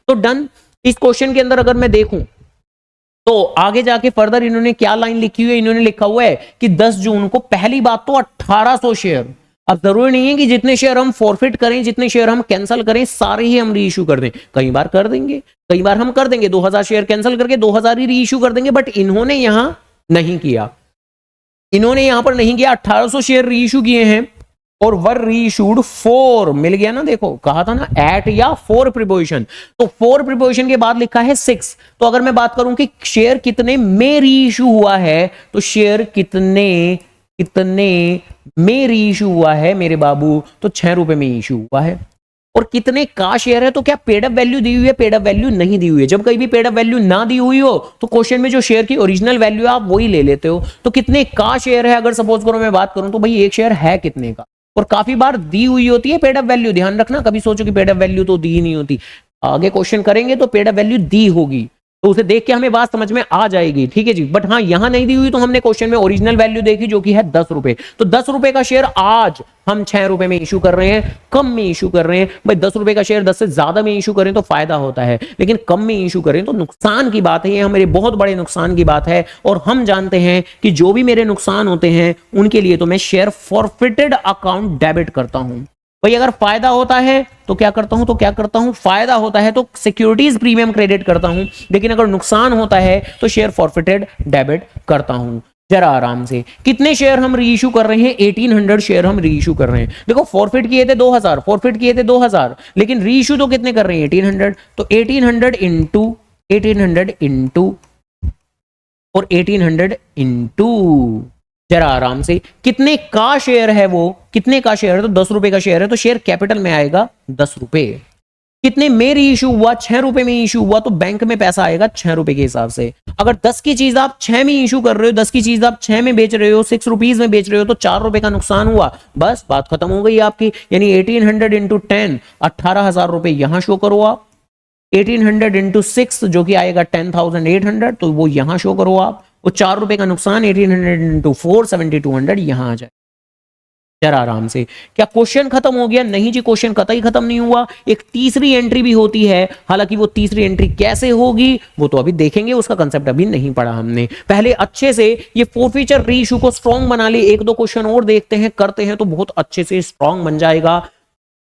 A: तो डन। इस क्वेश्चन के अंदर अगर मैं देखूं तो आगे जाके फर्दर इन्होंने क्या लाइन लिखी हुई है, इन्होंने लिखा हुआ है कि 10 जून को पहली बात तो 1800 शेयर। अब जरूरी नहीं है कि जितने शेयर हम फॉरफिट करें, जितने शेयर हम कैंसिल करें सारे ही हम री इशू कर दें। कई बार कर देंगे, कई बार हम कर देंगे 2000 शेयर कैंसिल करके 2000 ही री इशू कर देंगे, बट इन्होंने यहां नहीं किया, इन्होंने यहां पर नहीं किया। 1800 शेयर री इशू किए हैं और वर री इशूड 4 मिल गया ना। देखो कहा था ना एट या फॉर प्रीपोजिशन, तो फॉर प्रीपोजिशन के बाद लिखा है 6। तो अगर मैं बात करूं कि शेयर कितने में री इशू हुआ है तो शेयर कितने में री इशू हुआ है मेरे बाबू, तो 6 रुपए में इशू हुआ है। और कितने का शेयर है तो क्या पेड अप वैल्यू दी हुई है, पेड अप वैल्यू नहीं दी हुई है। जब कहीं भी पेड अप वैल्यू ना दी हुई हो तो क्वेश्चन में जो शेयर की ओरिजिनल वैल्यू है आप वही ले लेते हो। तो कितने का शेयर है, अगर सपोज करो मैं बात करूं तो भाई एक शेयर है कितने का, और काफी बार दी हुई होती है पेड अप वैल्यू। ध्यान रखना, कभी सोचो कि पेड अप वैल्यू तो दी ही नहीं होती, आगे क्वेश्चन करेंगे तो पेड अप वैल्यू दी होगी, तो उसे देख के हमें बात समझ में आ जाएगी। ठीक है जी, बट हाँ यहां नहीं दी हुई तो हमने क्वेश्चन में ओरिजिनल वैल्यू देखी जो कि है 10 रुपए। तो 10 रुपए का शेयर आज हम 6 रुपए में इशू कर रहे हैं, कम में इशू कर रहे हैं। भाई 10 रुपए का शेयर 10 से ज्यादा में इशू करें तो फायदा होता है, लेकिन कम में इशू करें तो नुकसान की बात है। ये हमारे बहुत बड़े नुकसान की बात है, और हम जानते हैं कि जो भी मेरे नुकसान होते हैं उनके लिए तो मैं शेयर फॉरफिटेड अकाउंट डेबिट करता हूं। भाई अगर फायदा होता है तो क्या करता हूं, फायदा होता है तो सिक्योरिटीज प्रीमियम क्रेडिट करता हूं, लेकिन अगर नुकसान होता है तो शेयर फॉरफिटेड डेबिट करता हूं। जरा आराम से, कितने शेयर हम री इशू कर रहे हैं, 1800 शेयर हम री इशू कर रहे हैं। देखो फॉरफिट किए थे 2000, लेकिन री इशू तो कितने कर रहे हैं 1800, तो 1800 इंटू और 1800 इंटू, जरा आराम से, कितने का शेयर है वो, कितने का शेयर है तो 10 रुपए का शेयर है तो शेयर कैपिटल में आएगा 10 रुपए। कितने में री इशू हुआ, 6 रुपए में इशू हुआ तो बैंक में पैसा आएगा 6 रुपए के हिसाब से। अगर 10 की चीज आप 6 में इशू कर रहे हो, 10 की चीज आप 6 में बेच रहे हो, 6 रुपीज में बेच रहे हो तो 4 रुपए का नुकसान हुआ, बस बात खत्म हो गई आपकी। यानी 1800 इंटू 10 18,000 रुपए यहां शो करो आप, 1800 इंटू 6 जो कि आएगा 10,800 तो वो यहां शो करो आप। वो 4 रुपए का नुकसान 1800 इंटू 4 7200 यहां आ जाए। जरा आराम से, क्या क्वेश्चन खत्म हो गया? नहीं जी, क्वेश्चन कतई खत्म नहीं हुआ। एक तीसरी एंट्री भी होती है, हालांकि वो तीसरी एंट्री कैसे होगी वो तो अभी देखेंगे, उसका कंसेप्ट अभी नहीं पढ़ा हमने। पहले अच्छे से ये फॉरफीचर री इशू को स्ट्रॉन्ग बना ले, एक दो क्वेश्चन और देखते हैं, करते हैं तो बहुत अच्छे से स्ट्रॉन्ग बन जाएगा।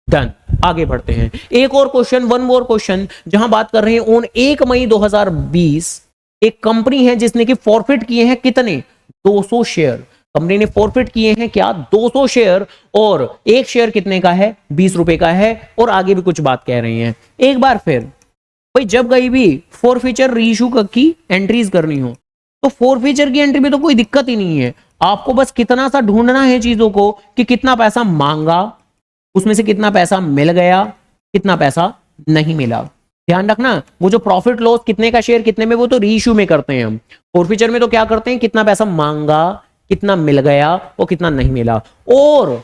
A: डन, आगे बढ़ते हैं। एक और क्वेश्चन, वन मोर क्वेश्चन, जहां बात कर रहे हैं ऑन 1 मई 2020 एक कंपनी है जिसने कि फॉरफिट किए हैं कितने, 200 शेयर। कंपनी ने फॉरफिट किए हैं क्या, 200 शेयर, और एक शेयर कितने का है, 20 रुपए का है, और आगे भी कुछ बात कह रही हैं। एक बार फिर भाई जब कहीं भी फॉरफीचर री इशू की एंट्रीज करनी हो तो फॉरफीचर की एंट्री में तो कोई दिक्कत ही नहीं है, आपको बस कितना सा ढूंढना है चीजों को कि कितना पैसा मांगा, उसमें से कितना पैसा मिल गया, कितना पैसा नहीं मिला। ध्यान रखना, वो जो प्रॉफिट लॉस कितने का शेयर कितने में, वो तो रीइश्यू में करते हैं हम। फॉरफीचर में तो क्या करते हैं, कितना पैसा मांगा, कितना मिल गया और कितना नहीं मिला। और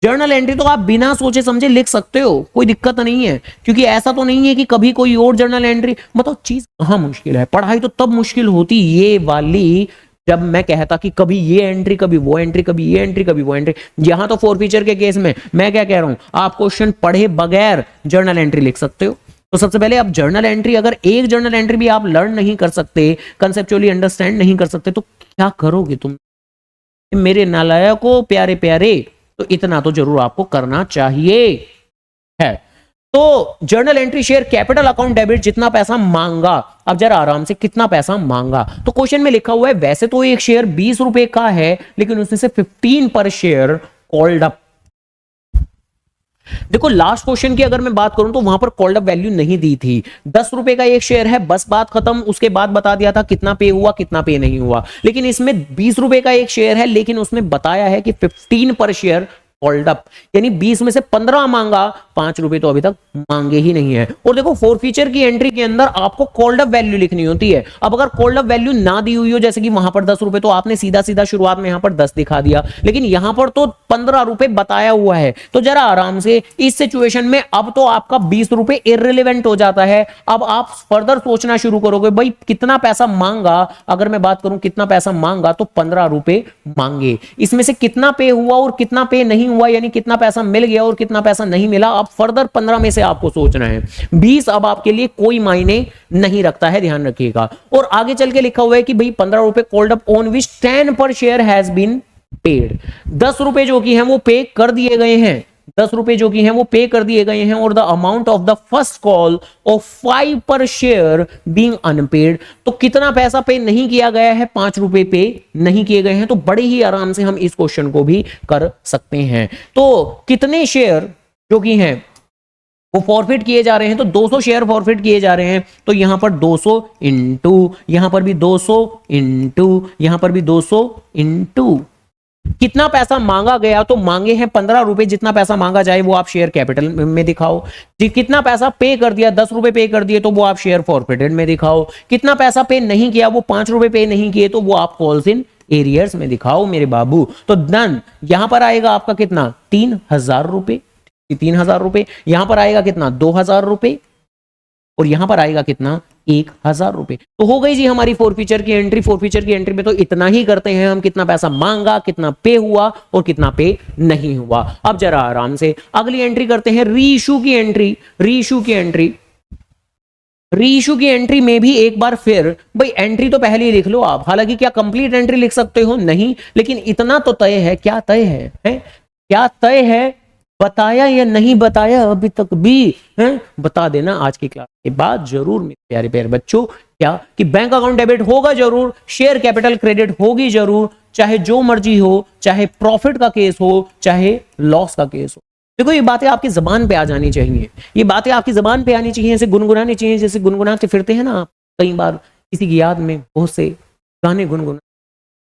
A: जर्नल एंट्री तो आप बिना सोचे समझे लिख सकते हो, कोई दिक्कत नहीं है, क्योंकि ऐसा तो नहीं है कि कभी कोई और जर्नल एंट्री, मतलब चीज कहां मुश्किल है। पढ़ाई तो तब मुश्किल होती ये वाली जब मैं कहता कि कभी ये एंट्री, कभी वो एंट्री, कभी ये एंट्री, कभी वो एंट्री। यहां तो फॉरफीचर के केस में मैं क्या कह रहा हूं, आप क्वेश्चन पढ़े बगैर जर्नल एंट्री लिख सकते हो। तो सबसे पहले आप जर्नल एंट्री, अगर एक जर्नल एंट्री भी आप लर्न नहीं कर सकते, कंसेप्चुअली अंडरस्टैंड नहीं कर सकते, तो क्या करोगे तुम मेरे नालायकों प्यारे प्यारे। तो इतना तो जरूर आपको करना चाहिए है। तो journal entry share capital account debit, जितना पैसा मांगा। अब जरा आराम से, कितना पैसा मांगा, तो क्वेश्चन में लिखा हुआ है वैसे तो एक शेयर 20 रुपए का है, लेकिन उसमें से 15 पर शेयर कॉल्ड अप। देखो लास्ट क्वेश्चन की अगर मैं बात करूं तो वहां पर कॉल्ड अप वैल्यू नहीं दी थी। 10 रुपए का एक शेयर है, बस बात खत्म। उसके बाद बता दिया था कितना पे हुआ, कितना पे नहीं हुआ। लेकिन इसमें 20 रुपए का एक शेयर है, लेकिन उसमें बताया है कि 15 पर शेयर कॉल्ड अप, यानी 20 में से 15 मांगा, 5 रुपए तो अभी तक मांगे ही नहीं है। और देखो फॉरफीचर की एंट्री के अंदर आपको कॉल्ड अप वैल्यू लिखनी होती है। अब अगर कॉल्ड अप वैल्यू ना दी हुई हो, जैसे कि वहां पर 10 रुपए, तो आपने सीधा सीधा शुरुआत में यहां पर 10 दिखा दिया, लेकिन यहां पर तो 15 रुपए बताया हुआ है। तो जरा आराम से इस सिचुएशन में अब तो आपका 20 रुपए इररिलेवेंट हो जाता है। अब आप फर्दर सोचना शुरू करोगे, भाई कितना पैसा मांगा। अगर मैं बात करूं कितना पैसा मांगा, तो 15 रुपए मांगे। इसमें से कितना पे हुआ और कितना पे नहीं हुआ, यानी कितना पैसा मिल गया और कितना पैसा नहीं मिला, अब फर्दर 15 में से आपको सोचना है। 20 अब आपके लिए कोई मायने नहीं रखता है, ध्यान रखिएगा। और आगे चल के लिखा हुआ है कि भाई 15 रुपए कॉल्ड अप ऑन विच 10 पर शेयर हैज बीन पेड। 10 रुपए जो कि हैं वो पे कर दिए गए हैं, 10 रुपए जो कि हैं वो पे कर दिए गए हैं। और the amount of the first call of 5 पर शेयर बीइंग अनपेड, तो कितना पैसा पे नहीं किया गया है, 5 रुपए पे नहीं किए गए हैं। तो बड़े ही आराम से हम इस क्वेश्चन को भी कर सकते हैं। तो कितने शेयर जो कि हैं वो फॉरफिट किए जा रहे हैं, तो 200 शेयर फॉरफिट किए जा रहे हैं। तो यहां पर 200 इंटू, यहां पर भी 200 इंटू, यहां पर भी 200 इंटू कितना पैसा मांगा गया, तो मांगे हैं 15 रुपए। जितना पैसा मांगा जाए वो आप शेयर कैपिटल में दिखाओ। कितना पैसा पे कर दिया, 10 रुपए पे कर दिए, तो वो आप शेयर फॉरफिटेड में दिखाओ। कितना पैसा पे नहीं किया, वो 5 रुपए पे नहीं किए, तो वो आप कॉल्स इन एरियर्स में दिखाओ मेरे बाबू। तो डन, यहां पर आएगा आपका कितना, 3000 रुपए, 3000 रुपए। यहां पर आएगा कितना, 2000 रुपए, और यहां पर आएगा कितना, 1000 रुपए। तो हो गई जी हमारी फॉरफीचर की एंट्री। फॉरफीचर की एंट्री में तो इतना ही करते हैं हम, कितना पैसा मांगा, कितना पे हुआ और कितना पे नहीं हुआ। अब जरा आराम से अगली एंट्री करते हैं, रीइश्यू की एंट्री। रीइश्यू की एंट्री, रीइश्यू की एंट्री में भी एक बार फिर भाई एंट्री तो पहले ही लिख लो आप। हालांकि क्या कंप्लीट एंट्री लिख सकते हो, नहीं, लेकिन इतना तो तय है। क्या तय है? क्या तय है? बताया या नहीं बताया अभी तक भी है, बता देना आज की क्लास के बाद जरूर मेरे प्यारे प्यारे बच्चों। क्या कि बैंक अकाउंट डेबिट होगा जरूर, शेयर कैपिटल क्रेडिट होगी जरूर, चाहे जो मर्जी हो, चाहे प्रॉफिट का केस हो, चाहे लॉस का केस हो। देखो ये बातें आपकी जबान पे आ जानी चाहिए, ये बातें आपकी जबान पे आनी चाहिए, ऐसे गुनगुनानी चाहिए जैसे गुनगुनाते फिरते हैं ना आप। कई बार किसी की याद में बहुत से गाने गुनगुना,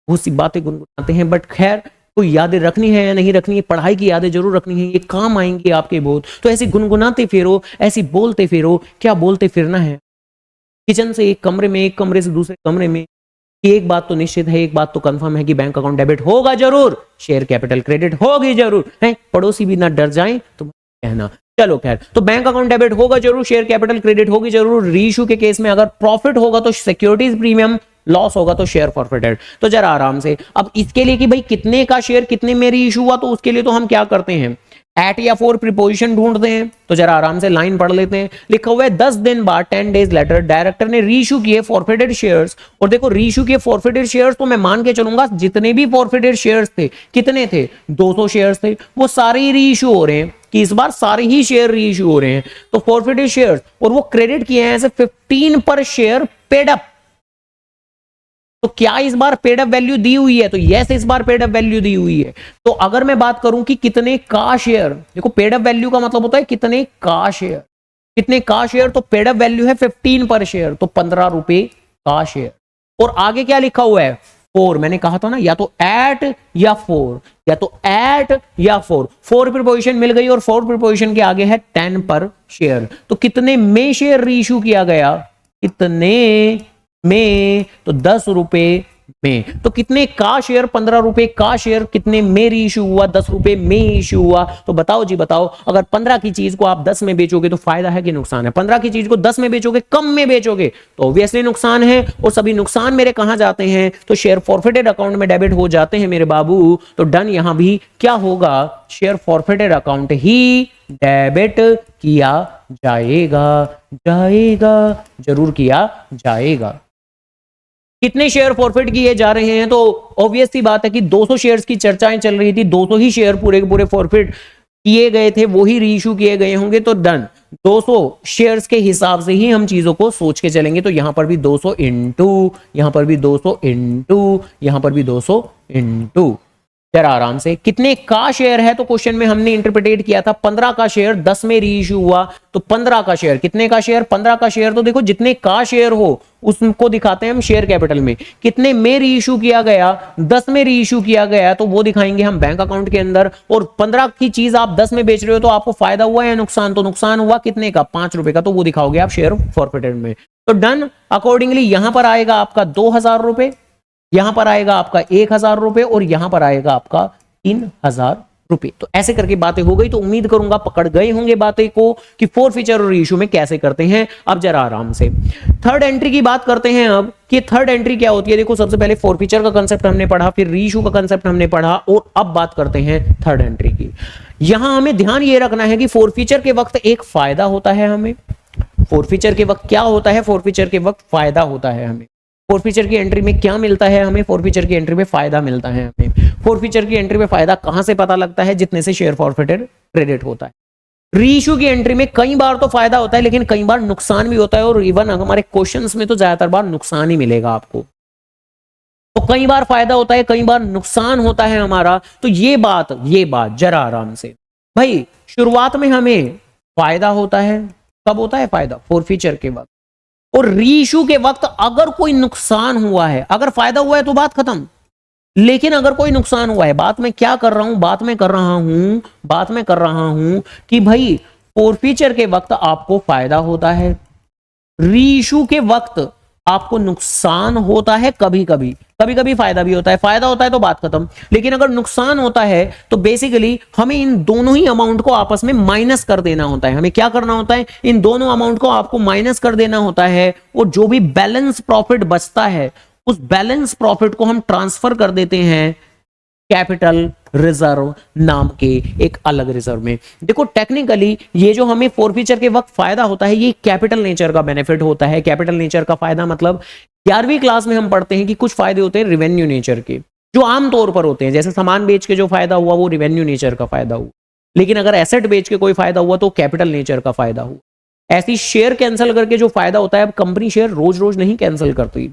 A: बहुत सी बातें गुनगुनाते हैं, बट खैर कोई यादें रखनी है या नहीं रखनी है, पढ़ाई की यादें जरूर रखनी है, ये काम आएंगी आपके बहुत। तो ऐसे गुनगुनाते फिरो, ऐसे बोलते फिरो। क्या बोलते फिरना है? किचन से एक कमरे में, एक कमरे से दूसरे कमरे में। एक बात तो निश्चित है, एक बात तो कंफर्म है कि बैंक अकाउंट डेबिट होगा जरूर, शेयर कैपिटल क्रेडिट होगी जरूर है। पड़ोसी भी ना डर जाए तो कहना। चलो खैर, तो बैंक अकाउंट डेबिट होगा जरूर, शेयर कैपिटल क्रेडिट होगी जरूर। रीइश्यू के केस में अगर प्रॉफिट होगा तो सिक्योरिटीज प्रीमियम, लॉस होगा तो शेयर फॉरफिटेड। तो जरा आराम से, अब इसके लिए कि भाई कितने का शेयर कितने में रीइश्यू हुआ, तो उसके लिए तो हम क्या करते हैं, एट या फॉर प्रीपोजिशन ढूंढते हैं। तो जरा आराम से लाइन पढ़ लेते हैं। लिखा हुआ है 10 दिन बाद 10 डेज लेटर डायरेक्टर ने रीइश्यू किए फॉरफिटेड शेयर्स। और देखो रीइश्यू किए फॉरफिटेड शेयर्स, तो मैं मान के चलूंगा जितने भी फॉरफिटेड शेयर्स थे, कितने थे, 200 शेयर्स थे, वो सारे ही रीइश्यू हो रहे हैं कि इस बार सारे ही शेयर रीइश्यू हो रहे हैं। तो फॉरफिटेड शेयर्स, और वो क्रेडिट किए हैं ऐसे 15 पर शेयर पेड अप। तो क्या इस बार पेड अप वैल्यू दी हुई है? तो यस, इस बार पेड अप वैल्यू दी हुई है। तो अगर मैं बात करूं कि कितने का शेयर, देखो पेड अप वैल्यू का मतलब होता है कितने का शेयर, कितने का शेयर, तो पेड अप वैल्यू है 15 पर शेयर, तो 15 रुपए का शेयर। और आगे क्या लिखा हुआ है, 4, मैंने कहा था ना, या तो एट या 4, या तो एट या 4, 4 प्रीपोजिशन मिल गई और 4 प्रीपोजिशन के आगे है 10 पर शेयर। तो कितने में शेयर रीइश्यू किया गया, कितने में, तो 10 रुपए में। तो कितने का शेयर, 15 रुपए का शेयर कितने में रीइश्यू हुआ, 10 रुपए में इश्यू हुआ। तो बताओ जी बताओ, अगर 15 की चीज को आप 10 में बेचोगे तो फायदा है कि नुकसान है? 15 की चीज को 10 में बेचोगे, कम में बेचोगे तो ऑब्वियसली नुकसान है। और सभी नुकसान मेरे कहां जाते हैं, तो शेयर फॉरफिटेड अकाउंट में डेबिट हो जाते हैं मेरे बाबू। तो डन, यहां भी क्या होगा, शेयर फॉरफिटेड अकाउंट ही डेबिट किया जाएगा, जरूर किया जाएगा। कितने शेयर फॉरफिट किए जा रहे हैं, तो ऑब्वियस सी बात है कि 200 शेयर्स की चर्चाएं चल रही थी, 200 ही शेयर पूरे के पूरे फॉरफिट किए गए थे, वो ही रीइश्यू किए गए होंगे। तो डन, 200 शेयर्स के हिसाब से ही हम चीजों को सोच के चलेंगे। तो यहां पर भी 200 इंटू, यहां पर भी 200 इंटू, यहां पर भी 200 इंटू, जरा आराम से। कितने का शेयर है, तो क्वेश्चन में हमने इंटरप्रिटेट किया था 15 का शेयर 10 में रीइश्यू हुआ, तो 15 का शेयर, कितने का शेयर, 15 का शेयर। तो देखो जितने का शेयर हो उसको दिखाते हैं हम शेयर कैपिटल में। कितने में रीइश्यू किया गया, 10 में रीइश्यू किया गया, तो वो दिखाएंगे हम बैंक अकाउंट के अंदर। और 15 की चीज आप 10 में बेच रहे हो तो आपको फायदा हुआ या नुकसान, तो नुकसान हुआ कितने का, 5 रुपए का, तो वो दिखाओगे आप शेयर फॉरफिटेड में। तो डन, अकॉर्डिंगली यहां पर आएगा आपका 2000 रुपए, यहां पर आएगा आपका 1000 रुपए और यहां पर आएगा आपका 3000 रुपए। तो ऐसे करके बातें हो गई। तो उम्मीद करूंगा पकड़ गए होंगे बातें को कि फॉरफीचर और रीइश्यू में कैसे करते हैं। अब जरा आराम से थर्ड एंट्री की बात करते हैं अब कि थर्ड एंट्री क्या होती है। देखो सबसे पहले फॉरफीचर का कंसेप्ट हमने पढ़ा, फिर रीइश्यू का कंसेप्ट हमने पढ़ा और अब बात करते हैं थर्ड एंट्री की। यहां हमें ध्यान ये रखना है कि फॉरफीचर के वक्त एक फायदा होता है हमें, फॉरफीचर के वक्त क्या होता है, फॉरफीचर के वक्त फायदा होता है हमें। फॉरफीचर की एंट्री में क्या मिलता है हमें, फॉरफीचर की एंट्री में फायदा मिलता है हमें। फॉरफीचर की एंट्री में फायदा कहां से पता लगता है, जितने से शेयर फॉरफिटेड क्रेडिट होता है। रीइश्यू की एंट्री में कई बार तो फायदा होता है लेकिन कई बार नुकसान भी होता है, और इवन हमारे क्वेश्चंस में तो ज्यादातर बार नुकसान ही मिलेगा आपको। तो कई बार फायदा होता है, कई बार नुकसान होता है हमारा। तो ये बात जरा आराम से भाई, शुरुआत में हमें फायदा होता है, कब होता है फायदा, फॉरफीचर के वक्त। और रीइश्यू के वक्त अगर कोई नुकसान हुआ है, अगर फायदा हुआ है तो बात खत्म, लेकिन अगर कोई नुकसान हुआ है, बात मैं क्या कर रहा हूं, बात मैं कर रहा हूं कि भाई फॉरफीचर के वक्त आपको फायदा होता है, रीइश्यू के वक्त आपको नुकसान होता है। कभी कभी फायदा भी होता है, फायदा होता है तो बात खत्म, लेकिन अगर नुकसान होता है तो बेसिकली हमें इन दोनों ही अमाउंट को आपस में माइनस कर देना होता है। हमें क्या करना होता है, इन दोनों अमाउंट को आपको माइनस कर देना होता है, और जो भी बैलेंस प्रॉफिट बचता है उस बैलेंस प्रॉफिट को हम ट्रांसफर कर देते हैं कैपिटल रिजर्व नाम के एक अलग रिजर्व में। देखो टेक्निकली ये जो हमें फॉरफीचर के वक्त फायदा होता है, ये कैपिटल नेचर का बेनिफिट होता है। कैपिटल नेचर का फायदा मतलब 11वीं क्लास में हम पढ़ते हैं कि कुछ फायदे होते हैं रिवेन्यू नेचर के, जो आमतौर पर होते हैं। जैसे सामान बेच के जो फायदा हुआ वो रिवेन्यू नेचर का फायदा हुआ, लेकिन अगर एसेट बेच के कोई फायदा हुआ तो कैपिटल नेचर का फायदा हुआ। ऐसी शेयर कैंसिल करके जो फायदा होता है, अब कंपनी शेयर रोज रोज नहीं कैंसिल करती,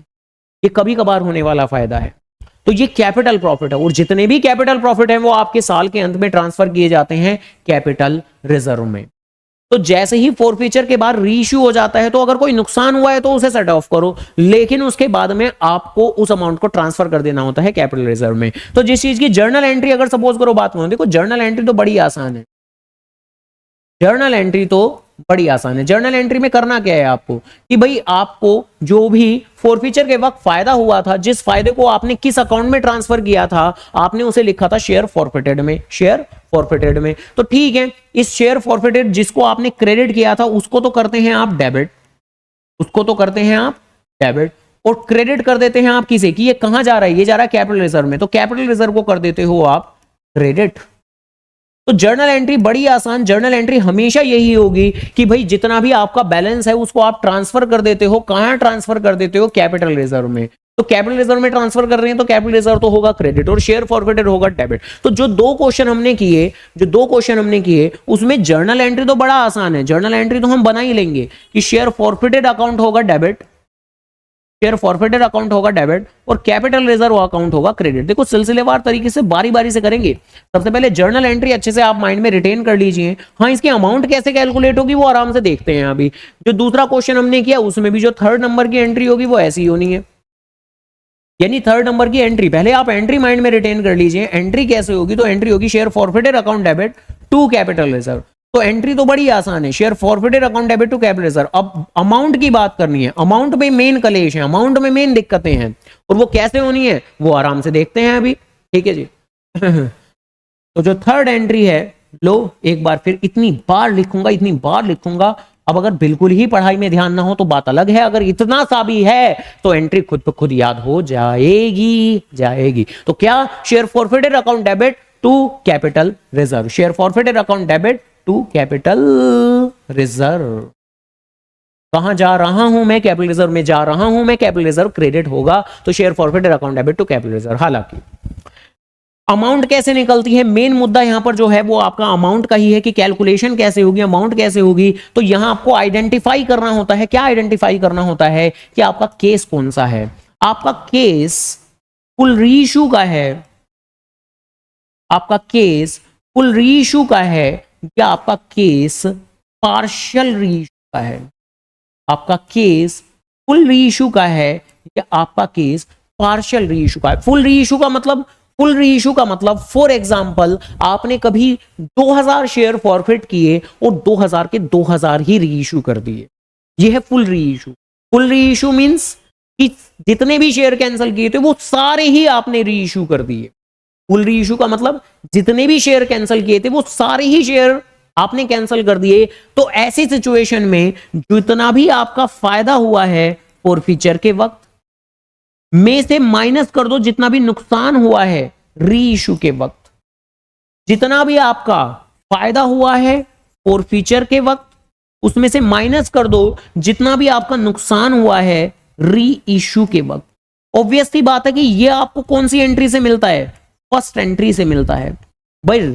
A: ये कभी कभार होने वाला फायदा है। तो ये कैपिटल प्रॉफिट है, और जितने भी कैपिटल प्रॉफिट है वो आपके साल के अंत में ट्रांसफर किए जाते हैं कैपिटल रिजर्व में। तो जैसे ही फॉरफीचर के बाद रीइश्यू हो जाता है, तो अगर कोई नुकसान हुआ है तो उसे सेट ऑफ करो, लेकिन उसके बाद में आपको उस अमाउंट को ट्रांसफर कर देना होता है कैपिटल रिजर्व में। तो जिस चीज की जर्नल एंट्री अगर सपोज करो बात करो, देखो जर्नल एंट्री तो बड़ी आसान है, जर्नल एंट्री तो बड़ी आसान है। जर्नल एंट्री में करना क्या है आपको कि भाई आपको जो भी फॉरफीचर के वक्त फायदा हुआ था, जिस फायदे को आपने किस अकाउंट में ट्रांसफर किया था, आपने उसे लिखा था शेयर फॉरफिटेड में, शेयर फॉरफिटेड में। तो ठीक है, इस शेयर फॉरफिटेड जिसको आपने क्रेडिट किया था उसको तो करते हैं आप डेबिट, उसको तो करते हैं आप डेबिट, और क्रेडिट कर देते हैं आप किसे, कि ये कहां जा रहा है, ये जा रहा है कैपिटल रिजर्व में, तो कैपिटल रिजर्व को कर देते हो आप क्रेडिट। तो जर्नल एंट्री बड़ी आसान, जर्नल एंट्री हमेशा यही होगी कि भाई जितना भी आपका बैलेंस है उसको आप ट्रांसफर कर देते हो, कहां ट्रांसफर कर देते हो, कैपिटल रिजर्व में। तो कैपिटल रिजर्व में ट्रांसफर कर रहे हैं तो कैपिटल रिजर्व तो होगा क्रेडिट और शेयर फॉरफिटेड होगा डेबिट। तो जो दो क्वेश्चन हमने किए उसमें जर्नल एंट्री तो बड़ा आसान है, जर्नल एंट्री तो हम बना ही लेंगे कि शेयर फॉरफिटेड अकाउंट होगा डेबिट, शेयर फॉरफिटेड अकाउंट होगा डेबिट, और कैपिटल रिजर्व अकाउंट होगा क्रेडिट। देखो सिलसिलेवार तरीके से बारी बारी से करेंगे। सबसे पहले जर्नल एंट्री अच्छे से आप माइंड में रिटेन कर लीजिए। हाँ, इसकी अमाउंट कैसे कैलकुलेट होगी वो आराम से देखते हैं। अभी जो दूसरा क्वेश्चन हमने किया उसमें भी जो थर्ड नंबर की एंट्री होगी वो ऐसी होनी है। यानी थर्ड नंबर की एंट्री, पहले आप एंट्री माइंड में रिटेन कर लीजिए। एंट्री कैसे होगी, तो एंट्री होगी share forfeited account debit to capital reserve. तो एंट्री तो बड़ी आसान है, share forfeited account debit to capital reserve. अब अमाउंट की बात करनी है, अमाउंट में मेन कलेश है, अमाउंट में मेन दिक्कतें हैं, और वो कैसे होनी है वो आराम से देखते हैं अभी, ठीक है जी। तो जो थर्ड एंट्री है, लो एक बार फिर इतनी बार लिखूंगा, इतनी बार लिखूंगा। अब अगर बिल्कुल ही पढ़ाई में ध्यान ना हो तो बात अलग है, अगर इतना सा भी है तो एंट्री खुद पे खुद याद हो जाएगी। तो क्या, share forfeited account debit to capital reserve, share forfeited account debit to capital reserve. कहां जा रहा हूं मैं, कैपिटल रिजर्व में जा रहा हूं मैं, कैपिटल रिजर्व क्रेडिट होगा, तो share forfeited account debit to capital reserve. हालांकि अमाउंट कैसे निकलती है, मेन मुद्दा यहां पर जो है वो आपका अमाउंट का ही है कि कैलकुलेशन कैसे होगी, अमाउंट कैसे होगी। तो यहां आपको आइडेंटिफाई करना होता है, क्या आइडेंटिफाई करना होता है कि आपका केस कौन सा है। आपका केस फुल रीइश्यू का है, आपका केस फुल रीइश्यू का है, या आपका केस पार्शियल रीइश्यू का है। आपका केस फुल रीइश्यू का है या आपका केस पार्शियल रीइश्यू का है। फुल रीइश्यू का मतलब, फुल रीइश्यू का मतलब फॉर एग्जांपल आपने कभी 2000 शेयर फॉरफिट किए और 2000 के 2000 ही रीइश्यू कर दिए, ये है full reissue. Full reissue means कि जितने भी शेयर कैंसिल किए थे वो सारे ही आपने रीइश्यू कर दिए। फुल रीइश्यू का मतलब जितने भी शेयर कैंसिल किए थे वो सारे ही शेयर आपने कैंसिल कर दिए। तो ऐसी सिचुएशन में जितना भी आपका फायदा हुआ है फॉरफीचर के वक्त में से माइनस कर दो जितना भी नुकसान हुआ है री इशू के वक्त। जितना भी आपका फायदा हुआ है फॉरफीचर के वक्त उसमें से माइनस कर दो जितना भी आपका नुकसान हुआ है री इशू के वक्त। ऑब्वियस सी बात है कि ये आपको कौन सी एंट्री से मिलता है, फर्स्ट एंट्री से मिलता है। भाई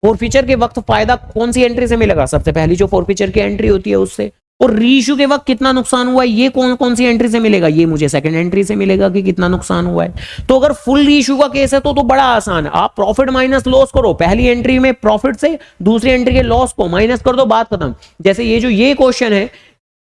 A: फॉरफीचर के वक्त फायदा कौन सी एंट्री से मिलेगा, सबसे पहली जो फॉरफीचर की एंट्री होती है उससे। और रीइश्यू के वक्त कितना नुकसान हुआ है ये कौन कौन सी एंट्री से मिलेगा, ये मुझे सेकंड एंट्री से मिलेगा कि कितना नुकसान हुआ है। तो अगर फुल रीइश्यू का केस है तो बड़ा आसान है, आप प्रॉफिट माइनस लॉस करो, पहली एंट्री में प्रॉफिट से दूसरी एंट्री के लॉस को माइनस कर दो, बात खत्म। जैसे ये क्वेश्चन है,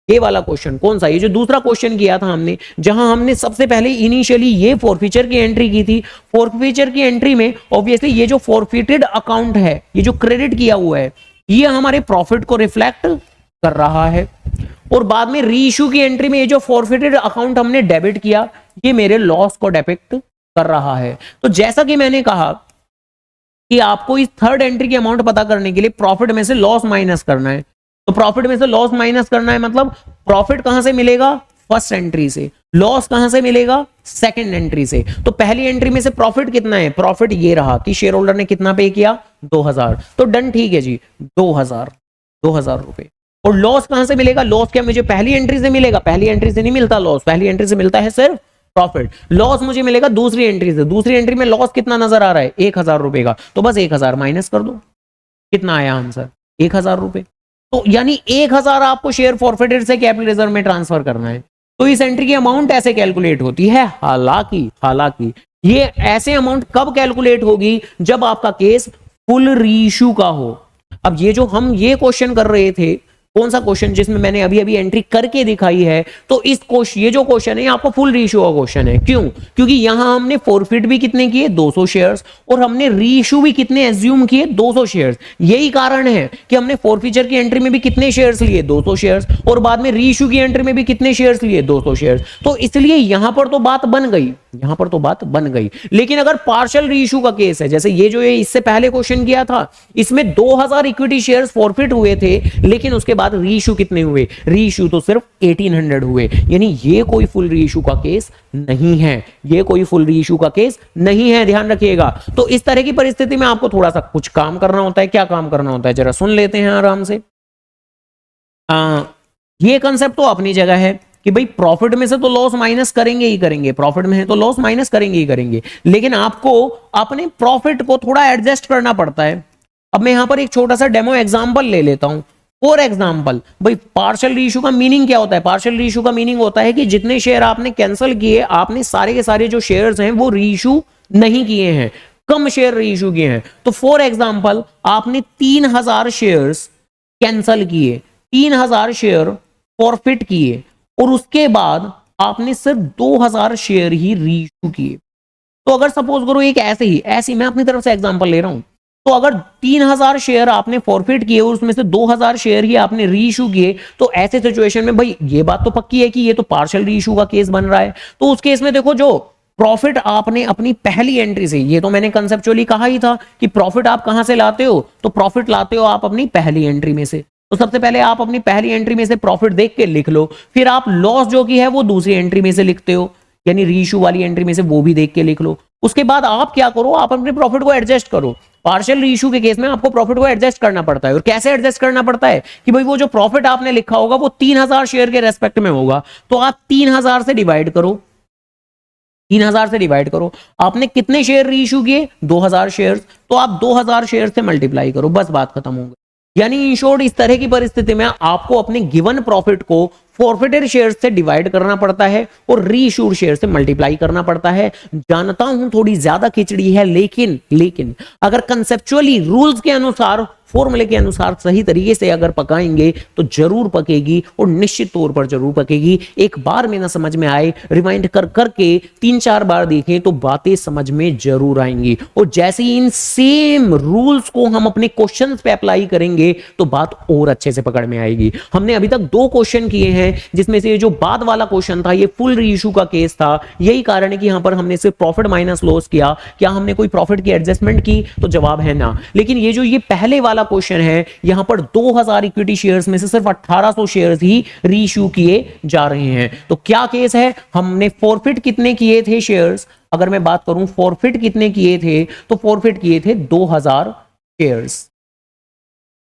A: ये वाला क्वेश्चन कौन सा, ये जो दूसरा क्वेश्चन किया था हमने, जहां हमने सबसे पहले इनिशियली ये फॉरफीचर की एंट्री की थी। फॉरफीचर की एंट्री में ऑब्वियसली ये जो फॉरफिटेड अकाउंट है, ये जो क्रेडिट किया हुआ है, ये हमारे प्रॉफिट को रिफ्लेक्ट कर रहा है। और बाद में रीइश्यू की एंट्री में ये जो फॉरफिटेड अकाउंट हमने डेबिट किया, ये मेरे लॉस को डिपिक्ट कर रहा है। तो जैसा कि मैंने कहा कि आपको इस थर्ड एंट्री की अमाउंट पता करने के लिए प्रॉफिट में से लॉस माइनस करना है। तो प्रॉफिट में से लॉस माइनस करना है मतलब प्रॉफिट कहां से मिलेगा, फर्स्ट एंट्री से, लॉस कहां से मिलेगा, सेकंड एंट्री से। तो पहली एंट्री में से प्रॉफिट कितना है, प्रॉफिट ये रहा कि शेयर होल्डर ने कितना पे किया, 2000। तो डन, ठीक है जी, 2000 रुपए। और लॉस कहां से मिलेगा, लॉस क्या मुझे पहली एंट्री से मिलेगा, पहली एंट्री से नहीं मिलता लॉस, पहली एंट्री से मिलता है सिर्फ प्रॉफिट। लॉस मुझे मिलेगा दूसरी एंट्री से, दूसरी एंट्री में लॉस कितना नजर आ रहा है, 1000 रुपए का। तो बस 1000 माइनस कर दो, कितना आया आंसर, 1000 रुपए। तो यानी 1000 आपको शेयर फॉरफिटेड से कैपिटल रिजर्व में ट्रांसफर करना है। तो इस एंट्री की अमाउंट ऐसे कैलकुलेट होती है। हालांकि ये ऐसे अमाउंट कब कैलकुलेट होगी, जब आपका केस फुल रीइश्यू का हो। अब ये जो हम ये क्वेश्चन कर रहे थे, कौन सा क्वेश्चन जिसमें मैंने अभी अभी एंट्री करके दिखाई है, तो इस क्वेश्चन, ये जो क्वेश्चन है आपका फुल रीइश्यू का क्वेश्चन है। क्यों, क्योंकि यहां हमने फॉरफिट भी कितने किए, 200 शेयर्स, और हमने रीइश्यू भी कितने एज्यूम किए, 200 शेयर्स। यही कारण है कि हमने फॉरफीचर की एंट्री में भी कितने शेयर्स लिए, 200 शेयर्स, और बाद में रीइश्यू की एंट्री में भी कितने शेयर्स लिए, 200 शेयर्स। तो इसलिए यहां पर तो बात बन गई, यहां पर तो बात बन गई। लेकिन अगर पार्शियल रीइश्यू का केस है, जैसे ये जो ये इससे पहले क्वेश्चन किया था, इसमें 2000 इक्विटी शेयर्स फॉरफिट हुए थे, लेकिन उसके बाद रीइश्यू कितने हुए, रीइश्यू तो सिर्फ 1800 हुए। यानी ये कोई फुल रीइश्यू का केस नहीं है, ये कोई फुल रीइश्यू का केस नहीं है, ध्यान रखिएगा। तो इस तरह की परिस्थिति में आपको थोड़ा सा कुछ काम करना होता है। क्या काम करना होता है, जरा सुन लेते हैं आराम से। ये कंसेप्ट तो अपनी जगह है कि भाई प्रॉफिट में से तो लॉस माइनस करेंगे ही करेंगे, प्रॉफिट में है तो लॉस माइनस करेंगे ही करेंगे, लेकिन आपको अपने प्रॉफिट को थोड़ा एडजस्ट करना पड़ता है। अब मैं यहां पर एक छोटा सा डेमो एग्जांपल ले लेता हूं। फॉर एग्जांपल, भाई पार्शियल रीइश्यू का मीनिंग क्या होता है, पार्शियल रीइश्यू का मीनिंग होता है कि जितने शेयर आपने कैंसिल किए, आपने सारे के सारे जो शेयर्स हैं वो रीइश्यू नहीं किए हैं, कम शेयर रीइश्यू किए हैं। तो फॉर एग्जांपल आपने 3000 शेयर्स कैंसिल किए, 3000 शेयर फॉरफिट किए, और उसके बाद आपने सिर्फ 2000 शेयर ही रीइश्यू किए। तो अगर सपोज करो एक ऐसी मैं अपनी तरफ से एग्जांपल ले रहा हूं, तो अगर 3000 शेयर आपने फॉरफिट किए और उसमें से 2000 शेयर ही आपने रीइश्यू किए, तो ऐसे सिचुएशन में भाई ये बात तो पक्की है कि ये तो पार्शियल रीइश्यू का केस बन रहा है। तो उस केस में देखो, जो प्रॉफिट आपने अपनी पहली एंट्री से, ये तो मैंने कंसेप्चुअली कहा ही था कि प्रॉफिट आप कहां से लाते हो, तो प्रॉफिट लाते हो आप अपनी पहली एंट्री में से। तो सबसे पहले आप अपनी पहली एंट्री में से प्रॉफिट देख के लिख लो, फिर आप लॉस जो की है वो दूसरी एंट्री में से लिखते हो, यानी रीइश्यू वाली एंट्री में से वो भी देख के लिख लो। उसके बाद आप क्या करो, आप अपने प्रॉफिट को एडजस्ट करो। पार्शियल रीइश्यू के केस में आपको प्रॉफिट को एडजस्ट करना पड़ता है। और कैसे एडजस्ट करना पड़ता है कि भाई वो जो प्रॉफिट आपने लिखा होगा वो 3000 शेयर के रेस्पेक्ट में होगा, तो आप 3000 से डिवाइड करो। 3000 से डिवाइड करो, आपने कितने शेयर रीइश्यू किए, 2000 शेयर, तो आप 2000 शेयर से मल्टीप्लाई करो, बस बात खत्म हो गई। यानी इन शॉर्ट इस तरह की परिस्थिति में आपको अपने गिवन प्रॉफिट को फॉरफिटेड शेयर से डिवाइड करना पड़ता है और रीइश्यूड शेयर से मल्टीप्लाई करना पड़ता है। जानता हूं थोड़ी ज्यादा खिचड़ी है, लेकिन अगर कंसेप्चुअली रूल्स के अनुसार, फॉर्मूले के अनुसार सही तरीके से अगर पकाएंगे तो जरूर पकेगी, और निश्चित तौर पर जरूर पकेगी। एक बार में ना समझ में आए, रिमाइंड कर करके 3-4 बार देखें तो बातें समझ में जरूर आएंगी। और जैसे ही इन सेम रूल्स को हम अपने क्वेश्चंस पे अप्लाई करेंगे तो बात और अच्छे से पकड़ में आएगी। हमने अभी तक 2 क्वेश्चन किए हैं, जिसमें से जो बाद वाला क्वेश्चन था ये फुल रीइश्यू का केस था। यही कारण है कि यहां पर हमने सिर्फ प्रॉफिट माइनस लॉस किया। क्या हमने कोई प्रॉफिट की एडजस्टमेंट की, तो जवाब है ना। लेकिन ये जो ये पहले वाला क्वेश्चन है, यहां पर 2000 इक्विटी शेयर्स में से सिर्फ 1800 शेयर्स ही रीइश्यू किए जा रहे हैं। तो क्या केस है, हमने फॉरफिट कितने किए थे शेयर्स, अगर मैं बात करूं फॉरफिट कितने किए थे, तो फॉरफिट किए थे 2000 शेयर्स।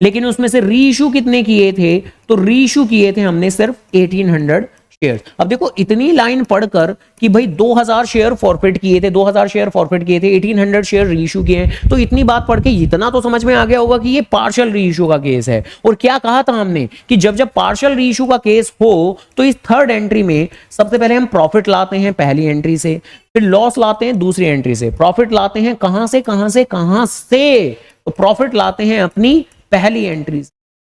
A: लेकिन उसमें से रीइश्यू कितने किए थे, तो रीइश्यू किए थे हमने सिर्फ 1800 शेयर। अब देखो इतनी लाइन पढ़कर कि भाई 2000 शेयर फॉरफिट किए थे, 2000 शेयर फॉरफिट किए थे, 1800 शेयर रीइश्यू किए हैं, तो इतनी बात पढ़ के इतना तो समझ में आ गया होगा कि ये पार्शियल रीइश्यू का केस है। और क्या कहा था हमने कि जब जब पार्शियल रीइश्यू का केस हो तो इस थर्ड एंट्री में सबसे पहले हम प्रॉफिट लाते हैं पहली एंट्री से, फिर लॉस लाते हैं दूसरी एंट्री से। प्रॉफिट लाते हैं कहां से, तो प्रॉफिट लाते हैं अपनी पहली एंट्री से,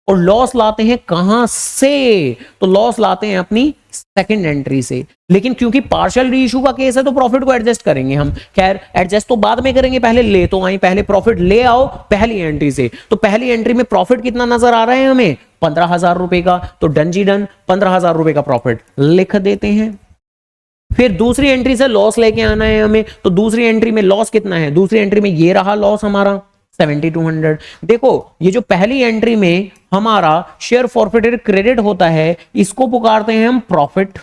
A: और लॉस लाते हैं कहां से, तो लॉस लाते हैं अपनी सेकंड एंट्री से। लेकिन क्योंकि पार्शियल रीइश्यू का केस है तो प्रॉफिट को एडजस्ट करेंगे हम। खैर एडजस्ट तो बाद में करेंगे, पहले ले तो आई, पहले प्रॉफिट ले आओ पहली एंट्री से। तो पहली एंट्री में प्रॉफिट कितना नजर आ रहा है हमें, 15000 रुपए का। तो डन जी डन, 15000 रुपए का प्रॉफिट लिख देते हैं। फिर दूसरी एंट्री से लॉस लेके आना है हमें, तो दूसरी एंट्री में लॉस कितना है, दूसरी एंट्री में ये रहा लॉस हमारा 7200। देखो ये जो पहली एंट्री में हमारा शेयर फॉरफिटेड क्रेडिट होता है, इसको पुकारते हैं हम प्रॉफिट,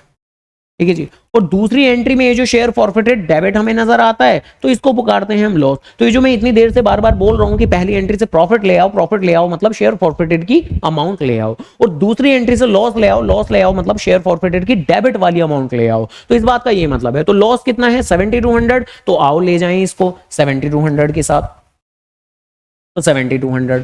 A: ठीक है जी। और दूसरी एंट्री में ये जो शेयर फॉरफिटेड डेबिट हमें नजर आता है, तो इसको पुकारते हैं हम लॉस। तो ये जो मैं इतनी देर से बार बार बोल रहा हूं कि पहली एंट्री से प्रॉफिट ले आओ मतलब शेयर फॉरफिटेड की अमाउंट ले आओ, और दूसरी एंट्री से लॉस ले आओ मतलब शेयर फॉरफिटेड की डेबिट वाली अमाउंट ले आओ। तो इस बात का ये मतलब है। तो लॉस कितना है 7200, तो आओ ले जाएं इसको 7200 के साथ, तो 7200।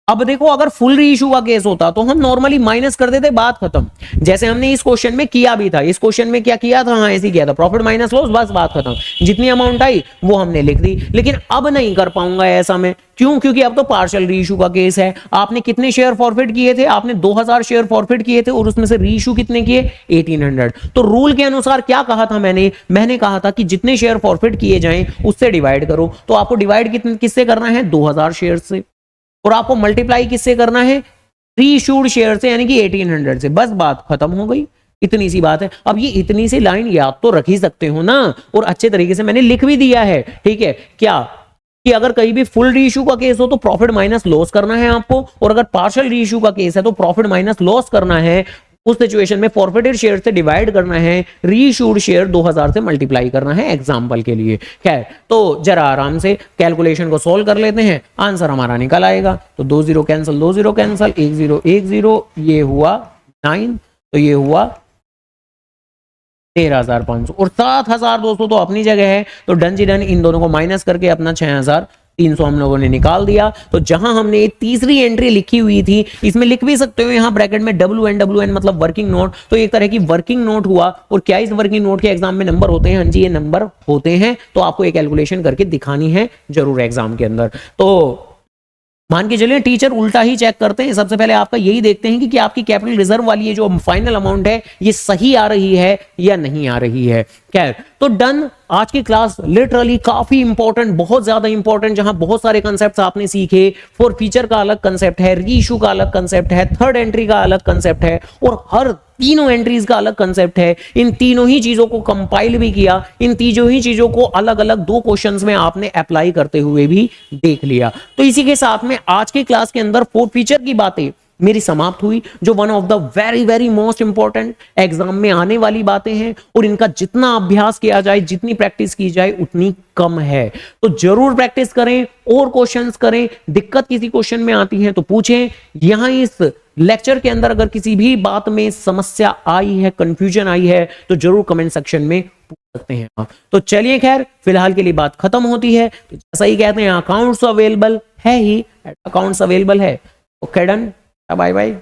A: अब देखो अगर फुल रीइश्यू का केस होता तो हम नॉर्मली माइनस कर देते, बात खत्म। जैसे हमने इस क्वेश्चन में किया भी था, इस क्वेश्चन में क्या किया था, हाँ ऐसे किया था, प्रॉफिट माइनस लॉस, बस बात खत्म। जितनी अमाउंट आई वो हमने लिख दी। लेकिन अब नहीं कर पाऊंगा ऐसा मैं, क्यों, क्योंकि अब तो पार्शियल रीइश्यू का केस है। आपने कितने शेयर फॉरफिट किए थे, आपने 2000 शेयर फॉरफिट किए थे, और उसमें से रीइश्यू कितने किए 1800। तो रूल के अनुसार क्या कहा था मैंने कहा था कि जितने शेयर फॉरफिट किए जाएं उससे डिवाइड करो। तो आपको डिवाइड किससे करना है, 2000 शेयर से, और आपको मल्टीप्लाई किससे करना है, रीइश्यूड शेयर से, यानी कि 1800 से। बस बात खत्म हो गई, इतनी सी बात है। अब ये इतनी सी लाइन याद तो रख ही सकते हो ना, और अच्छे तरीके से मैंने लिख भी दिया है, ठीक है। क्या कि अगर कहीं भी फुल रीइश्यू का केस हो तो प्रॉफिट माइनस लॉस करना है आपको, और अगर पार्शियल रीइश्यू का केस है तो प्रॉफिट माइनस लॉस करना है। उस सिचुएशन में फॉरफिटेड शेयर से डिवाइड करना है, रीइश्यूड शेयर 2000 से मल्टीप्लाई करना है एग्जांपल के लिए। खैर तो जरा आराम से कैलकुलेशन को सोल्व कर लेते हैं, आंसर हमारा निकल आएगा। तो 2 0 कैंसिल, 2 0 कैंसिल, 1 0 1 0, ये हुआ 9, तो ये हुआ 13,500, और 7,200 तो अपनी जगह है। तो डन जी डन, इन दोनों को माइनस करके अपना 6,300 हम लोगों ने निकाल दिया। तो जहां हमने तीसरी एंट्री लिखी हुई थी, इसमें लिख भी सकते हो यहां ब्रैकेट में WN मतलब वर्किंग नोट, तो एक तरह की वर्किंग नोट हुआ। और क्या इस वर्किंग नोट के एग्जाम में नंबर होते हैं, हाँ जी ये नंबर होते हैं। तो आपको एक कैलकुलेशन करके दिखानी है जरूर एग्जाम के अंदर। तो मान के चलिए टीचर उल्टा ही चेक करते हैं, सबसे पहले आपका यही देखते हैं कि आपकी कैपिटल रिजर्व वाली ये जो फाइनल अमाउंट है ये सही आ रही है या नहीं आ रही है। खैर तो डन, आज की क्लास लिटरली काफी इंपॉर्टेंट, बहुत ज्यादा इंपॉर्टेंट, जहां बहुत सारे कंसेप्ट आपने सीखे। फॉर फीचर का अलग कंसेप्ट है, रीइशू का अलग कंसेप्ट है, थर्ड एंट्री का अलग कंसेप्ट है और हर तीनों एंट्रीज का अलग कंसेप्ट है। इन तीनों ही चीजों को कंपाइल भी किया, इन तीनों ही चीजों को अलग अलग 2 क्वेश्चंस में आपने अप्लाई करते हुए भी देख लिया। तो इसी के साथ में आज की क्लास के अंदर 4 फीचर की बातें मेरी समाप्त हुई, जो one of the very very most important exam में आने वाली बातें हैं और इनका जितना अभ्यास किया जाए, जितनी प्रैक्टिस की जाए उतनी कम है। तो जरूर प्रैक्टिस करें और क्वेश्चंस करें। दिक्कत किसी क्वेश्चन में आती है तो पूछें। यहां इस लेक्चर के अंदर अगर किसी भी बात में समस्या आई है, कंफ्यूजन आई है, तो जरूर कमेंट सेक्शन में पूछ सकते हैं आप। तो चलिए खैर फिलहाल के लिए बात खत्म होती है। तो जैसा ही कहते हैं अकाउंट्स अवेलेबल है ही, अकाउंट्स अवेलेबल है। Okay done, bye bye.